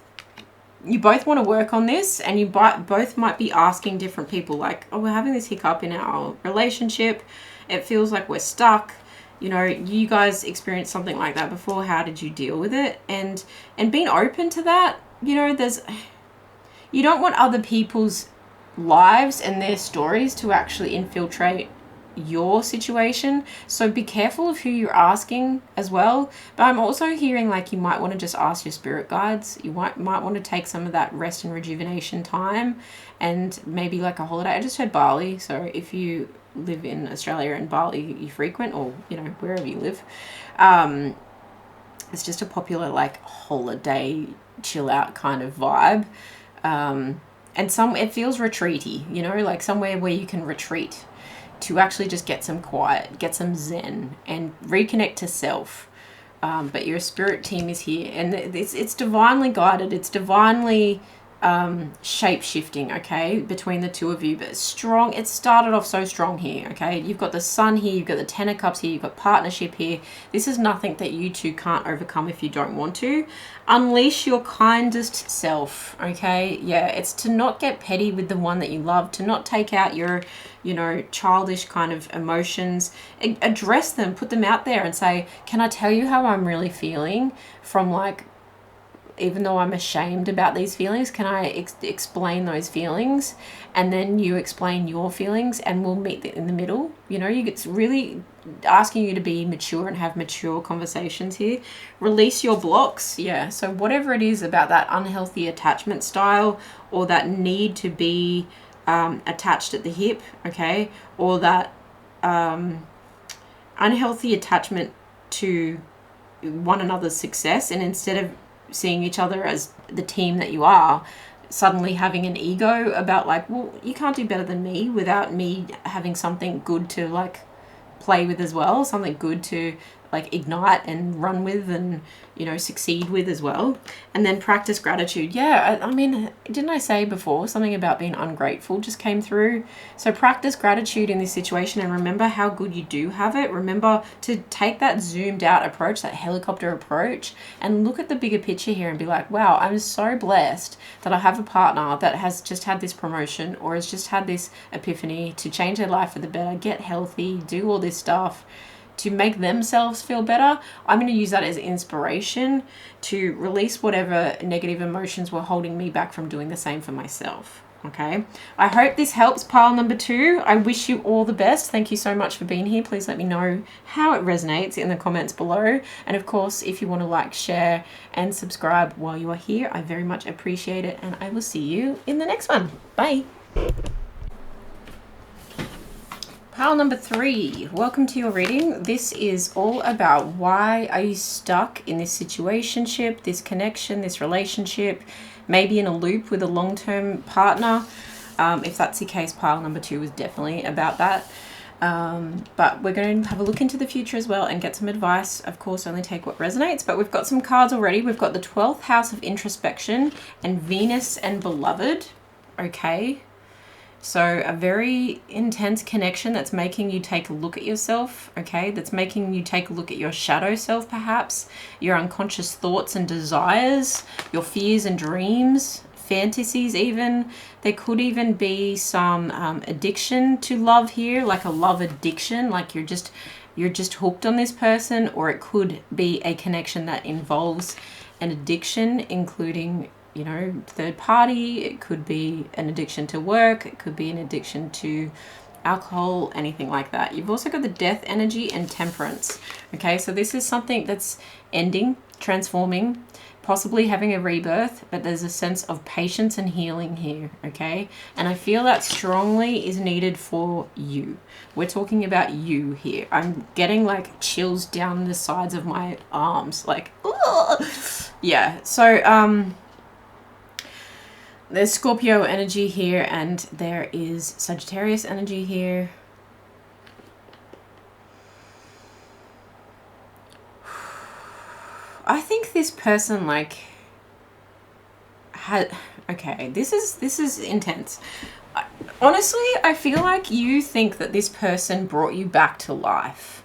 want to work on this, and you both might be asking different people like, oh, we're having this hiccup in our relationship. It feels like we're stuck. You know, you guys experienced something like that before. How did you deal with it? And being open to that, you know, you don't want other people's lives and their stories to actually infiltrate your situation. So be careful of who you're asking as well. But I'm also hearing like you might want to just ask your spirit guides. You might want to take some of that rest and rejuvenation time, and maybe like a holiday. I just heard Bali, so if you live in Australia and Bali you frequent, or you know, wherever you live, it's just a popular like holiday chill out kind of vibe. And it feels retreaty, you know, like somewhere where you can retreat to actually just get some quiet, get some zen, and reconnect to self. But your spirit team is here, and it's divinely guided. It's divinely shape-shifting, okay, between the two of you, but strong. It started off so strong here, okay. You've got the Sun here, you've got the Ten of Cups here, you've got partnership here. This is nothing that you two can't overcome if you don't want to. Unleash your kindest self, okay. Yeah, it's to not get petty with the one that you love, to not take out your, you know, childish kind of emotions. Address them, put them out there and say, can I tell you how I'm really feeling? From like, even though I'm ashamed about these feelings, can I explain those feelings? And then you explain your feelings and we'll meet in the middle. You know, it's really asking you to be mature and have mature conversations here. Release your blocks. Yeah. So whatever it is about that unhealthy attachment style, or that need to be attached at the hip, okay, or that unhealthy attachment to one another's success, and instead of seeing each other as the team that you are, suddenly having an ego about like, well, you can't do better than me, without me having something good to like play with as well, something good to like ignite and run with and, you know, succeed with as well. And then practice gratitude. Yeah, I mean, didn't I say before something about being ungrateful just came through? So practice gratitude in this situation and remember how good you do have it. Remember to take that zoomed out approach, that helicopter approach, and look at the bigger picture here and be like, wow, I'm so blessed that I have a partner that has just had this promotion or has just had this epiphany to change their life for the better, get healthy, do all this stuff to make themselves feel better. I'm going to use that as inspiration to release whatever negative emotions were holding me back from doing the same for myself. Okay, I hope this helps pile number 2. I wish you all the best. Thank you so much for being here. Please let me know how it resonates in the comments below. And of course, if you want to like, share, and subscribe while you are here, I very much appreciate it. And I will see you in the next one. Bye. Pile number 3, welcome to your reading. This is all about why are you stuck in this situationship, this connection, this relationship, maybe in a loop with a long-term partner. If that's the case, pile number 2 is definitely about that. But we're going to have a look into the future as well and get some advice. Of course, only take what resonates, but we've got some cards already. We've got the 12th house of introspection and Venus and beloved. Okay. So a very intense connection that's making you take a look at yourself, okay? That's making you take a look at your shadow self perhaps, your unconscious thoughts and desires, your fears and dreams, fantasies even. There could even be some addiction to love here, like a love addiction, like you're just hooked on this person, or it could be a connection that involves an addiction, including, you know, third party. It could be an addiction to work. It could be an addiction to alcohol, anything like that. You've also got the death energy and temperance. Okay, so this is something that's ending, transforming, possibly having a rebirth, but there's a sense of patience and healing here, okay? And I feel that strongly is needed for you. We're talking about you here. I'm getting like chills down the sides of my arms, like, ugh. Yeah, so, there's Scorpio energy here and there is Sagittarius energy here. I think this person like had, okay, this is intense. Honestly, I feel like you think that this person brought you back to life.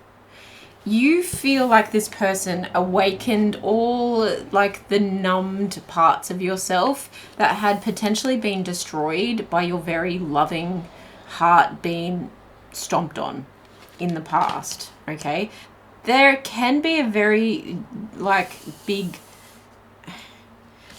You feel like this person awakened all like the numbed parts of yourself that had potentially been destroyed by your very loving heart being stomped on in the past, okay? There can be a very like big,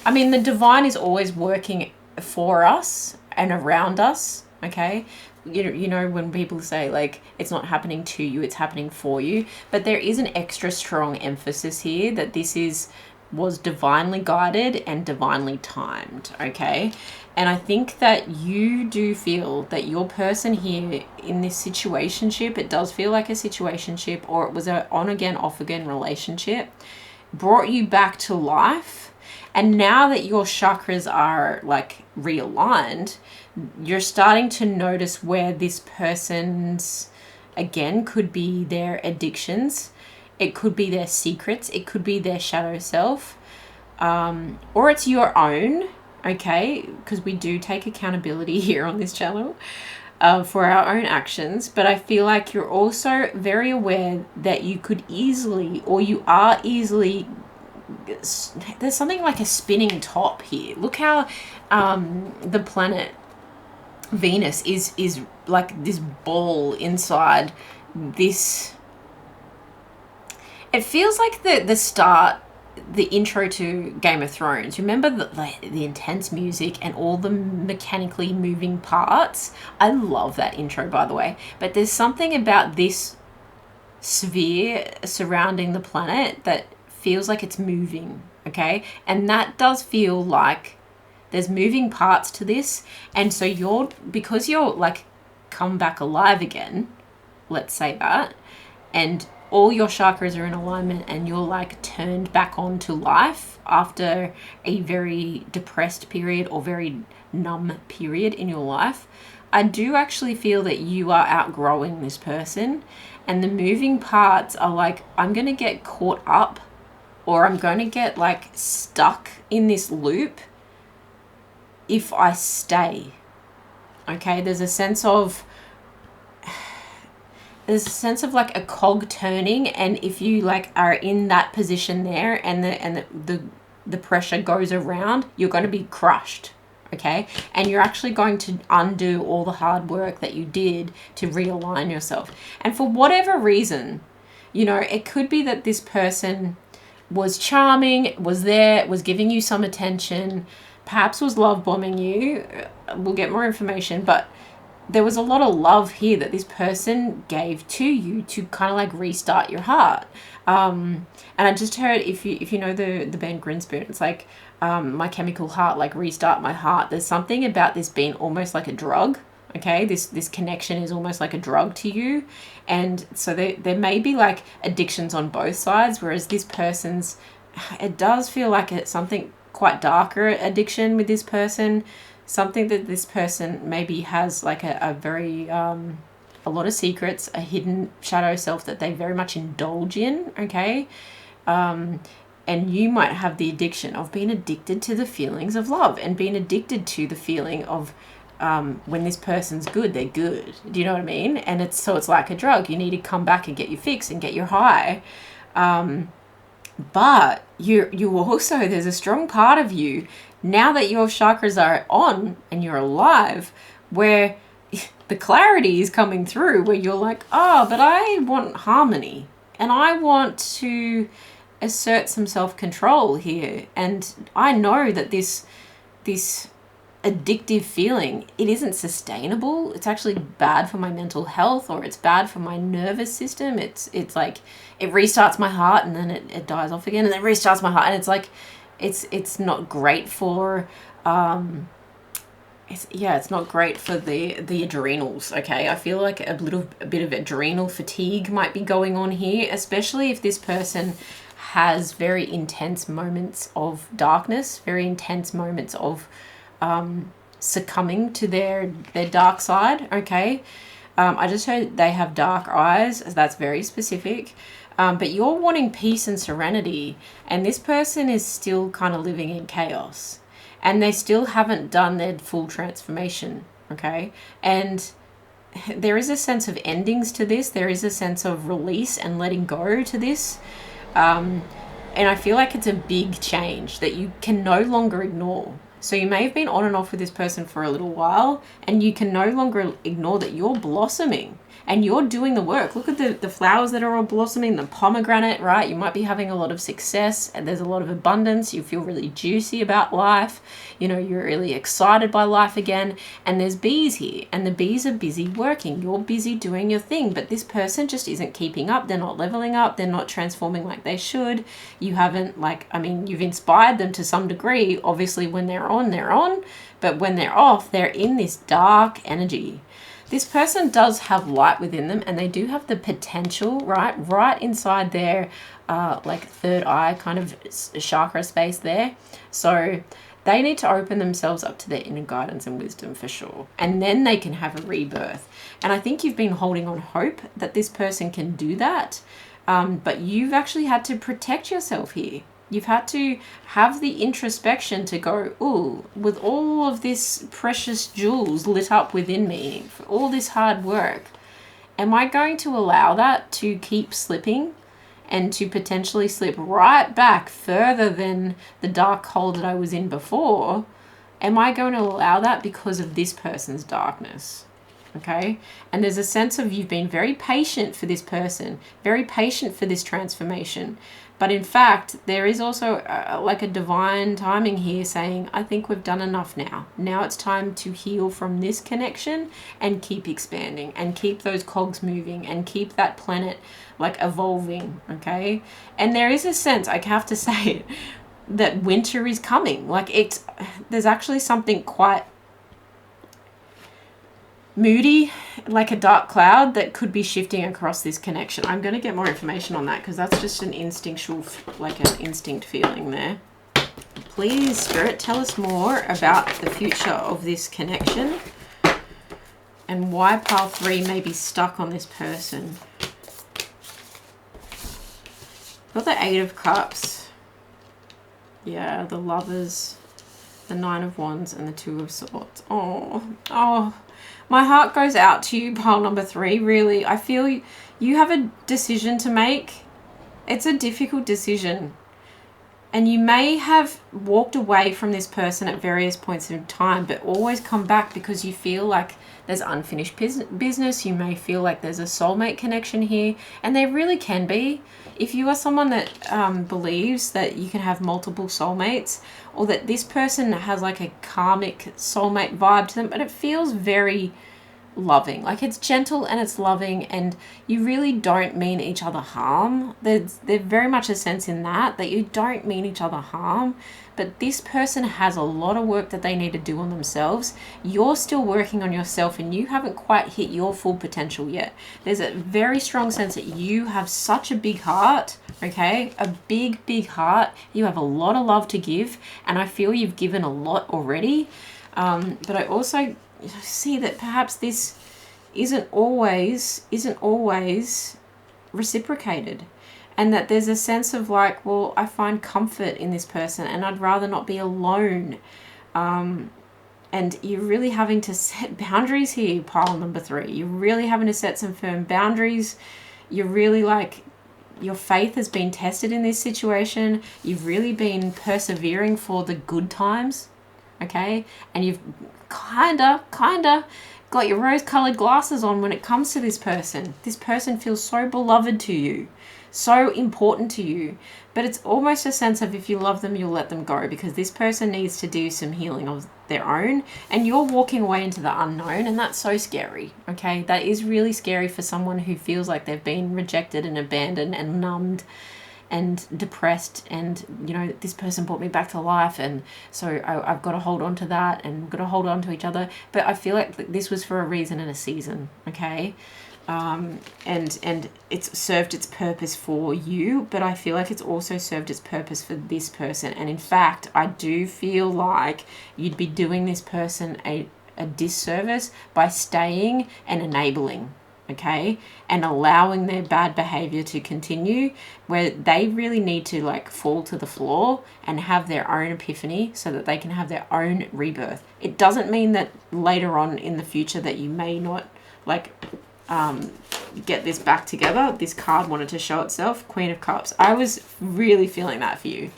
I mean, the divine is always working for us and around us, okay? you know when people say like it's not happening to you, it's happening for you, but there is an extra strong emphasis here that this was divinely guided and divinely timed, okay? And I think that you do feel that your person here in this situationship, it does feel like a situationship, or it was a on again off again relationship, brought you back to life. And now that your chakras are like realigned, you're starting to notice where this person's, again, could be their addictions, it could be their secrets, it could be their shadow self, or it's your own, okay? Because we do take accountability here on this channel for our own actions. But I feel like you're also very aware that you could easily, or you are easily, there's something like a spinning top here. Look how the planet Venus is like this ball inside this. It feels like the intro to Game of Thrones. Remember the intense music and all the mechanically moving parts? I love that intro, by the way. But there's something about this sphere surrounding the planet that feels like it's moving, okay? And that does feel like there's moving parts to this. And so because you're like come back alive again, let's say that, and all your chakras are in alignment and you're like turned back on to life after a very depressed period or very numb period in your life, I do actually feel that you are outgrowing this person. And the moving parts are like, I'm going to get caught up, or I'm going to get like stuck in this loop if I stay. Okay, there's a sense of like a cog turning, and if you like are in that position there and the pressure goes around, you're going to be crushed, okay? And you're actually going to undo all the hard work that you did to realign yourself. And for whatever reason, you know, it could be that this person was charming, was there, was giving you some attention, perhaps was love bombing you. We'll get more information, but there was a lot of love here that this person gave to you to kind of like restart your heart. And I just heard, if you know the band Grinspoon, it's like My Chemical Heart, like restart my heart. There's something about this being almost like a drug, okay? This connection is almost like a drug to you. And so there may be like addictions on both sides, whereas this person's, it does feel like it's something quite darker addiction with this person. Something that this person maybe has like a very, a lot of secrets, a hidden shadow self that they very much indulge in, okay? And you might have the addiction of being addicted to the feelings of love and being addicted to the feeling of when this person's good, they're good. Do you know what I mean? And it's like a drug. You need to come back and get your fix and get your high. But you also, there's a strong part of you now that your chakras are on and you're alive, where the clarity is coming through, where you're like, oh, but I want harmony and I want to assert some self-control here. And I know that this addictive feeling, it isn't sustainable. It's actually bad for my mental health, or it's bad for my nervous system. It's like it restarts my heart and then it dies off again and then restarts my heart, and it's like it's not great for it's not great for the adrenals, okay? I feel like a bit of adrenal fatigue might be going on here, especially if this person has very intense moments of darkness, very intense moments of succumbing to their dark side, okay? I just heard they have dark eyes. That's very specific. But you're wanting peace and serenity, and this person is still kind of living in chaos, and they still haven't done their full transformation, okay? And there is a sense of endings to this. There is a sense of release and letting go to this. And I feel like it's a big change that you can no longer ignore. So you may have been on and off with this person for a little while, and you can no longer ignore that you're blossoming. And you're doing the work. Look at the flowers that are all blossoming, the pomegranate, right? You might be having a lot of success and there's a lot of abundance. You feel really juicy about life. You know, you're really excited by life again. And there's bees here, and the bees are busy working. You're busy doing your thing, but this person just isn't keeping up. They're not leveling up. They're not transforming like they should. You haven't, like, I mean, you've inspired them to some degree. Obviously, when they're on. But when they're off, they're in this dark energy. This person does have light within them, and they do have the potential, right inside their like third eye kind of chakra space there. So they need to open themselves up to their inner guidance and wisdom for sure. And then they can have a rebirth. And I think you've been holding on hope that this person can do that. But you've actually had to protect yourself here. You've had to have the introspection to go, ooh, with all of this precious jewels lit up within me, for all this hard work, am I going to allow that to keep slipping and to potentially slip right back further than the dark hole that I was in before? Am I going to allow that because of this person's darkness? Okay. And there's a sense of you've been very patient for this person, very patient for this transformation. But in fact, there is also like a divine timing here saying, I think we've done enough now. Now it's time to heal from this connection and keep expanding and keep those cogs moving and keep that planet like evolving. Okay. And there is a sense, I have to say it, that winter is coming. Like there's actually something quite moody, like a dark cloud that could be shifting across this connection. I'm going to get more information on that because that's just an instinctual, like an instinct feeling there. Please, Spirit, tell us more about the future of this connection and why pile 3 may be stuck on this person. Got the 8 of Cups. Yeah, the Lovers, the 9 of Wands, and the 2 of Swords. Oh. My heart goes out to you, pile number 3, really. I feel you have a decision to make. It's a difficult decision. And you may have walked away from this person at various points in time, but always come back because you feel like there's unfinished business. You may feel like there's a soulmate connection here. And there really can be. If you are someone that believes that you can have multiple soulmates, or that this person has like a karmic soulmate vibe to them, but it feels very loving. Like it's gentle and it's loving, and you really don't mean each other harm. There's very much a sense in that you don't mean each other harm, but this person has a lot of work that they need to do on themselves. You're still working on yourself and you haven't quite hit your full potential yet. There's a very strong sense that you have such a big heart, okay? A big heart. You have a lot of love to give, and I feel you've given a lot already. But I also see that perhaps this isn't always reciprocated, and that there's a sense of like, well, I find comfort in this person and I'd rather not be alone. And you're really having to set boundaries here, pile number 3. You're really having to set some firm boundaries. You're really like, your faith has been tested in this situation. You've really been persevering for the good times, okay? And you've kinda got your rose-colored glasses on when it comes to this person. This person feels so beloved to you, so important to you, but it's almost a sense of if you love them, you'll let them go, because this person needs to do some healing of their own, and you're walking away into the unknown, and that's so scary, okay? That is really scary for someone who feels like they've been rejected and abandoned and numbed and depressed, and you know, this person brought me back to life, and so I've got to hold on to that, and we've got to hold on to each other. But I feel like this was for a reason and a season, okay? And it's served its purpose for you, but I feel like it's also served its purpose for this person. And in fact, I do feel like you'd be doing this person a disservice by staying and enabling, okay, and allowing their bad behavior to continue, where they really need to like fall to the floor and have their own epiphany so that they can have their own rebirth. It doesn't mean that later on in the future that you may not like get this back together. This card wanted to show itself, Queen of Cups. I was really feeling that for you,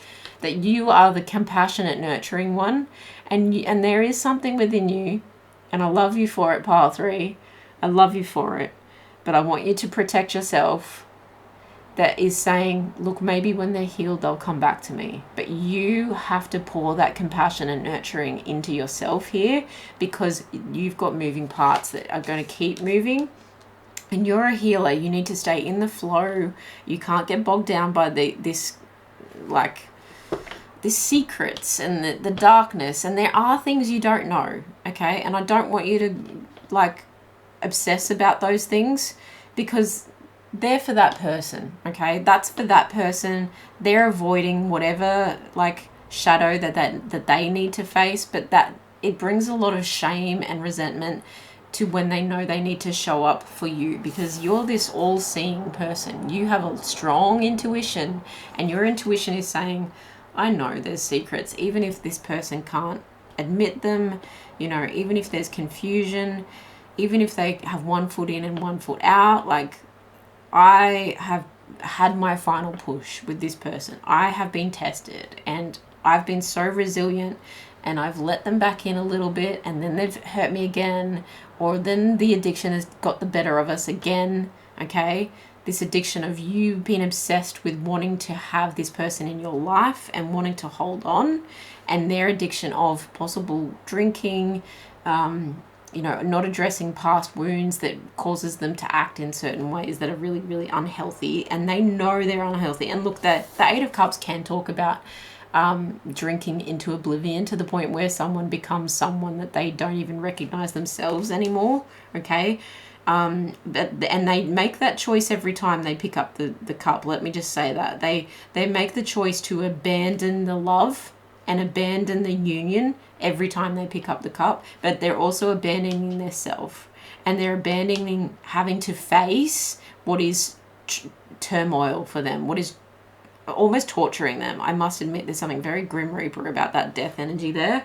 that you are the compassionate, nurturing one, and there is something within you, and I love you for it, pile 3. I love you for it. but I want you to protect yourself, that is saying, look, maybe when they're healed, they'll come back to me. But you have to pour that compassion and nurturing into yourself here, because you've got moving parts that are going to keep moving. And you're a healer. You need to stay in the flow. You can't get bogged down by this secrets and the darkness. And there are things you don't know, okay? And I don't want you to, like, obsess about those things, because they're for that person, okay? That's for that person. They're avoiding whatever, like, shadow that they need to face, but that it brings a lot of shame and resentment to when they know they need to show up for you, because you're this all-seeing person. You have a strong intuition, and your intuition is saying, I know there's secrets, even if this person can't admit them, you know, even if there's confusion, even if they have one foot in and one foot out. Like, I have had my final push with this person. I have been tested, and I've been so resilient, and I've let them back in a little bit, and then they've hurt me again, or then the addiction has got the better of us again, okay? This addiction of you being obsessed with wanting to have this person in your life and wanting to hold on, and their addiction of possible drinking, you know, not addressing past wounds that causes them to act in certain ways that are really, really unhealthy, and they know they're unhealthy. And look, the Eight of Cups can talk about drinking into oblivion, to the point where someone becomes someone that they don't even recognize themselves anymore, okay? And they make that choice every time they pick up the cup. Let me just say that. They make the choice to abandon the love and abandon the union every time they pick up the cup, but they're also abandoning their self, and they're abandoning having to face what is turmoil for them, what is almost torturing them. I must admit, there's something very Grim Reaper about that death energy there.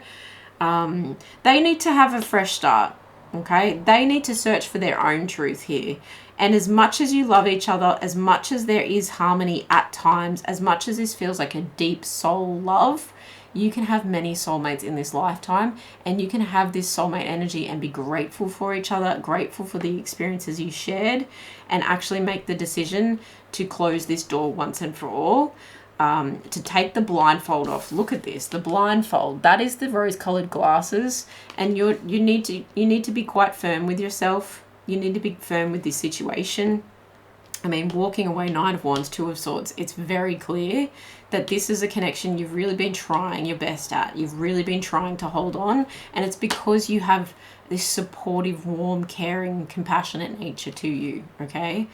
They need to have a fresh start, okay? They need to search for their own truth here. And as much as you love each other, as much as there is harmony at times, as much as this feels like a deep soul love, you can have many soulmates in this lifetime, and you can have this soulmate energy and be grateful for each other, grateful for the experiences you shared, and actually make the decision to close this door once and for all, to take the blindfold off. Look at this, the blindfold, that is the rose-colored glasses, and you need to be quite firm with yourself. You need to be firm with this situation. I mean, walking away, Nine of Wands, Two of Swords, it's very clear that this is a connection you've really been trying your best at. You've really been trying to hold on, and it's because you have this supportive, warm, caring, compassionate nature to you, okay?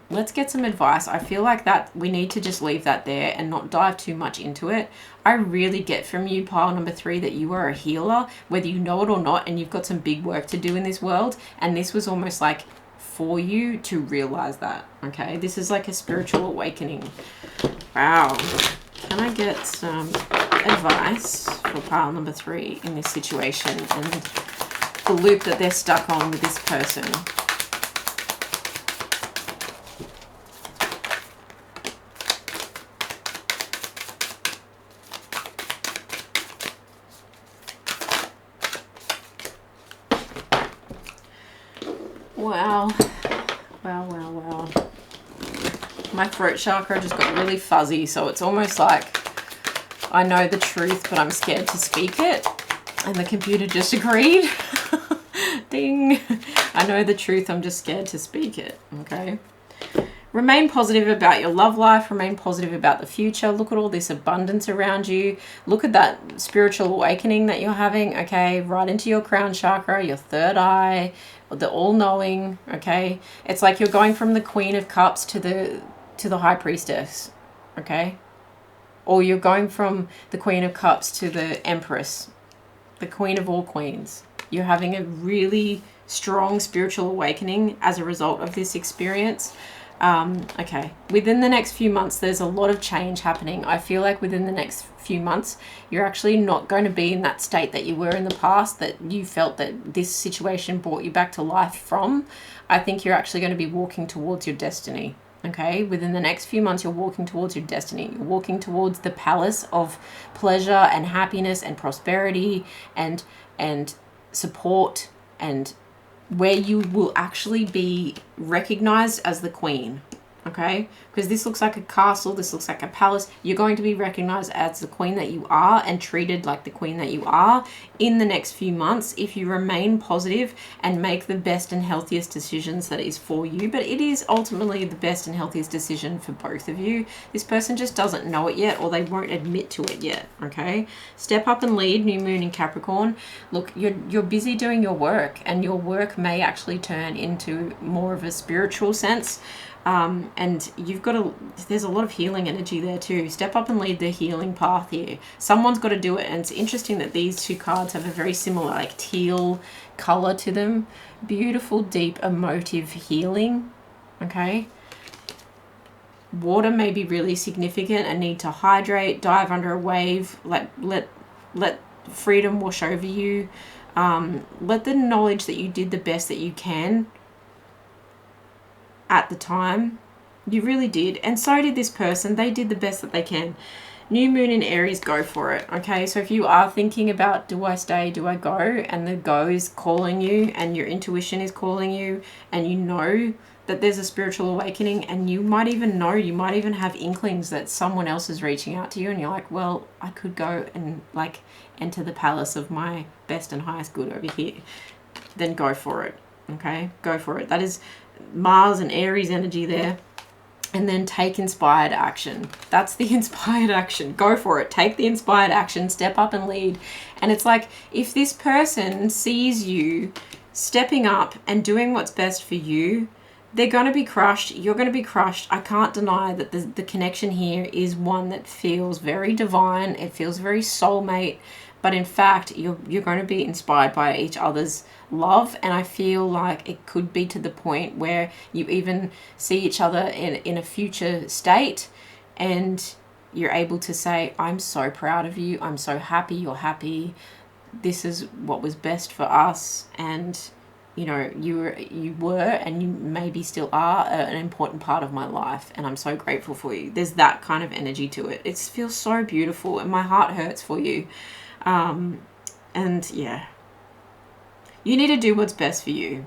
Let's get some advice. I feel like that we need to just leave that there and not dive too much into it. I really get from you, pile number 3, that you are a healer, whether you know it or not, and you've got some big work to do in this world, and this was almost like for you to realize that, okay? This is like a spiritual awakening. Wow. Can I get some advice for pile number 3 in this situation and the loop that they're stuck on with this person? Wow. Wow, wow, wow. My throat chakra just got really fuzzy, so it's almost like I know the truth, but I'm scared to speak it. And the computer just agreed. Ding. I know the truth, I'm just scared to speak it, okay? Remain positive about your love life. Remain positive about the future. Look at all this abundance around you. Look at that spiritual awakening that you're having, okay? Right into your crown chakra, your third eye, the all-knowing, okay? It's like you're going from the Queen of Cups to the High Priestess, okay? Or you're going from the Queen of Cups to the Empress, the Queen of all queens. You're having a really strong spiritual awakening as a result of this experience. Okay, within the next few months, there's a lot of change happening. I feel like within the next few months, you're actually not going to be in that state that you were in the past, that you felt that this situation brought you back to life from. I think you're actually going to be walking towards your destiny. Okay, within the next few months, you're walking towards your destiny. You're walking towards the palace of pleasure and happiness and prosperity and support and where you will actually be recognized as the queen. Okay, because this looks like a castle, this looks like a palace. You're going to be recognized as the queen that you are and treated like the queen that you are in the next few months if you remain positive and make the best and healthiest decisions that is for you. But it is ultimately the best and healthiest decision for both of you. This person just doesn't know it yet, or they won't admit to it yet. Okay, step up and lead, new moon in Capricorn. Look, you're busy doing your work, and your work may actually turn into more of a spiritual sense. And you've got to, there's a lot of healing energy there too. Step up and lead the healing path here. Someone's got to do it. And it's interesting that these two cards have a very similar like teal color to them. Beautiful, deep, emotive healing. Okay. Water may be really significant and need to hydrate, dive under a wave, let freedom wash over you. Let the knowledge that you did the best that you can at the time. You really did, and so did this person. They did the best that they can. New moon in Aries, go for it. Okay, so if you are thinking about, do I stay, do I go, and the go is calling you and your intuition is calling you, and you know that there's a spiritual awakening, and you might even have inklings that someone else is reaching out to you, and you're like, well, I could go and like enter the palace of my best and highest good over here. Then go for it. Okay, go for it. That is Mars and Aries energy there. And then take inspired action. That's the inspired action. Go for it. Take the inspired action. Step up and lead. And it's like, if this person sees you stepping up and doing what's best for you, they're going to be crushed. You're going to be crushed. I can't deny that the connection here is one that feels very divine. It feels very soulmate. But in fact, you're going to be inspired by each other's love. And I feel like it could be to the point where you even see each other in a future state, and you're able to say, I'm so proud of you. I'm so happy you're happy. This is what was best for us. And, you know, you were and you maybe still are an important part of my life. And I'm so grateful for you. There's that kind of energy to it. It feels so beautiful, and my heart hurts for you. And yeah, you need to do what's best for you.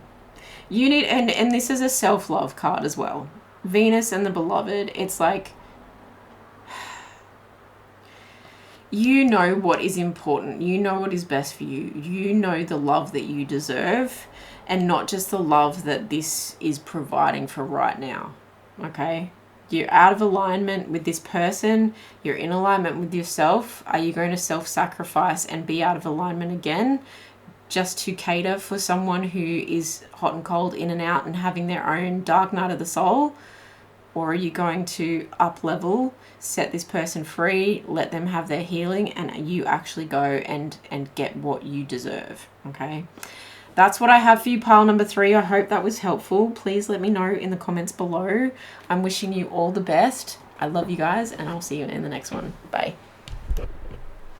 You need, and this is a self-love card as well. Venus and the beloved. It's like, you know what is important. You know what is best for you. You know the love that you deserve, and not just the love that this is providing for right now. Okay? You're out of alignment with this person. You're in alignment with yourself. Are you going to self-sacrifice and be out of alignment again just to cater for someone who is hot and cold, in and out, and having their own dark night of the soul? Or are you going to up level, set this person free, let them have their healing, and you actually go and get what you deserve? Okay? That's what I have for you, pile number 3. I hope that was helpful. Please let me know in the comments below. I'm wishing you all the best. I love you guys, and I'll see you in the next one. Bye.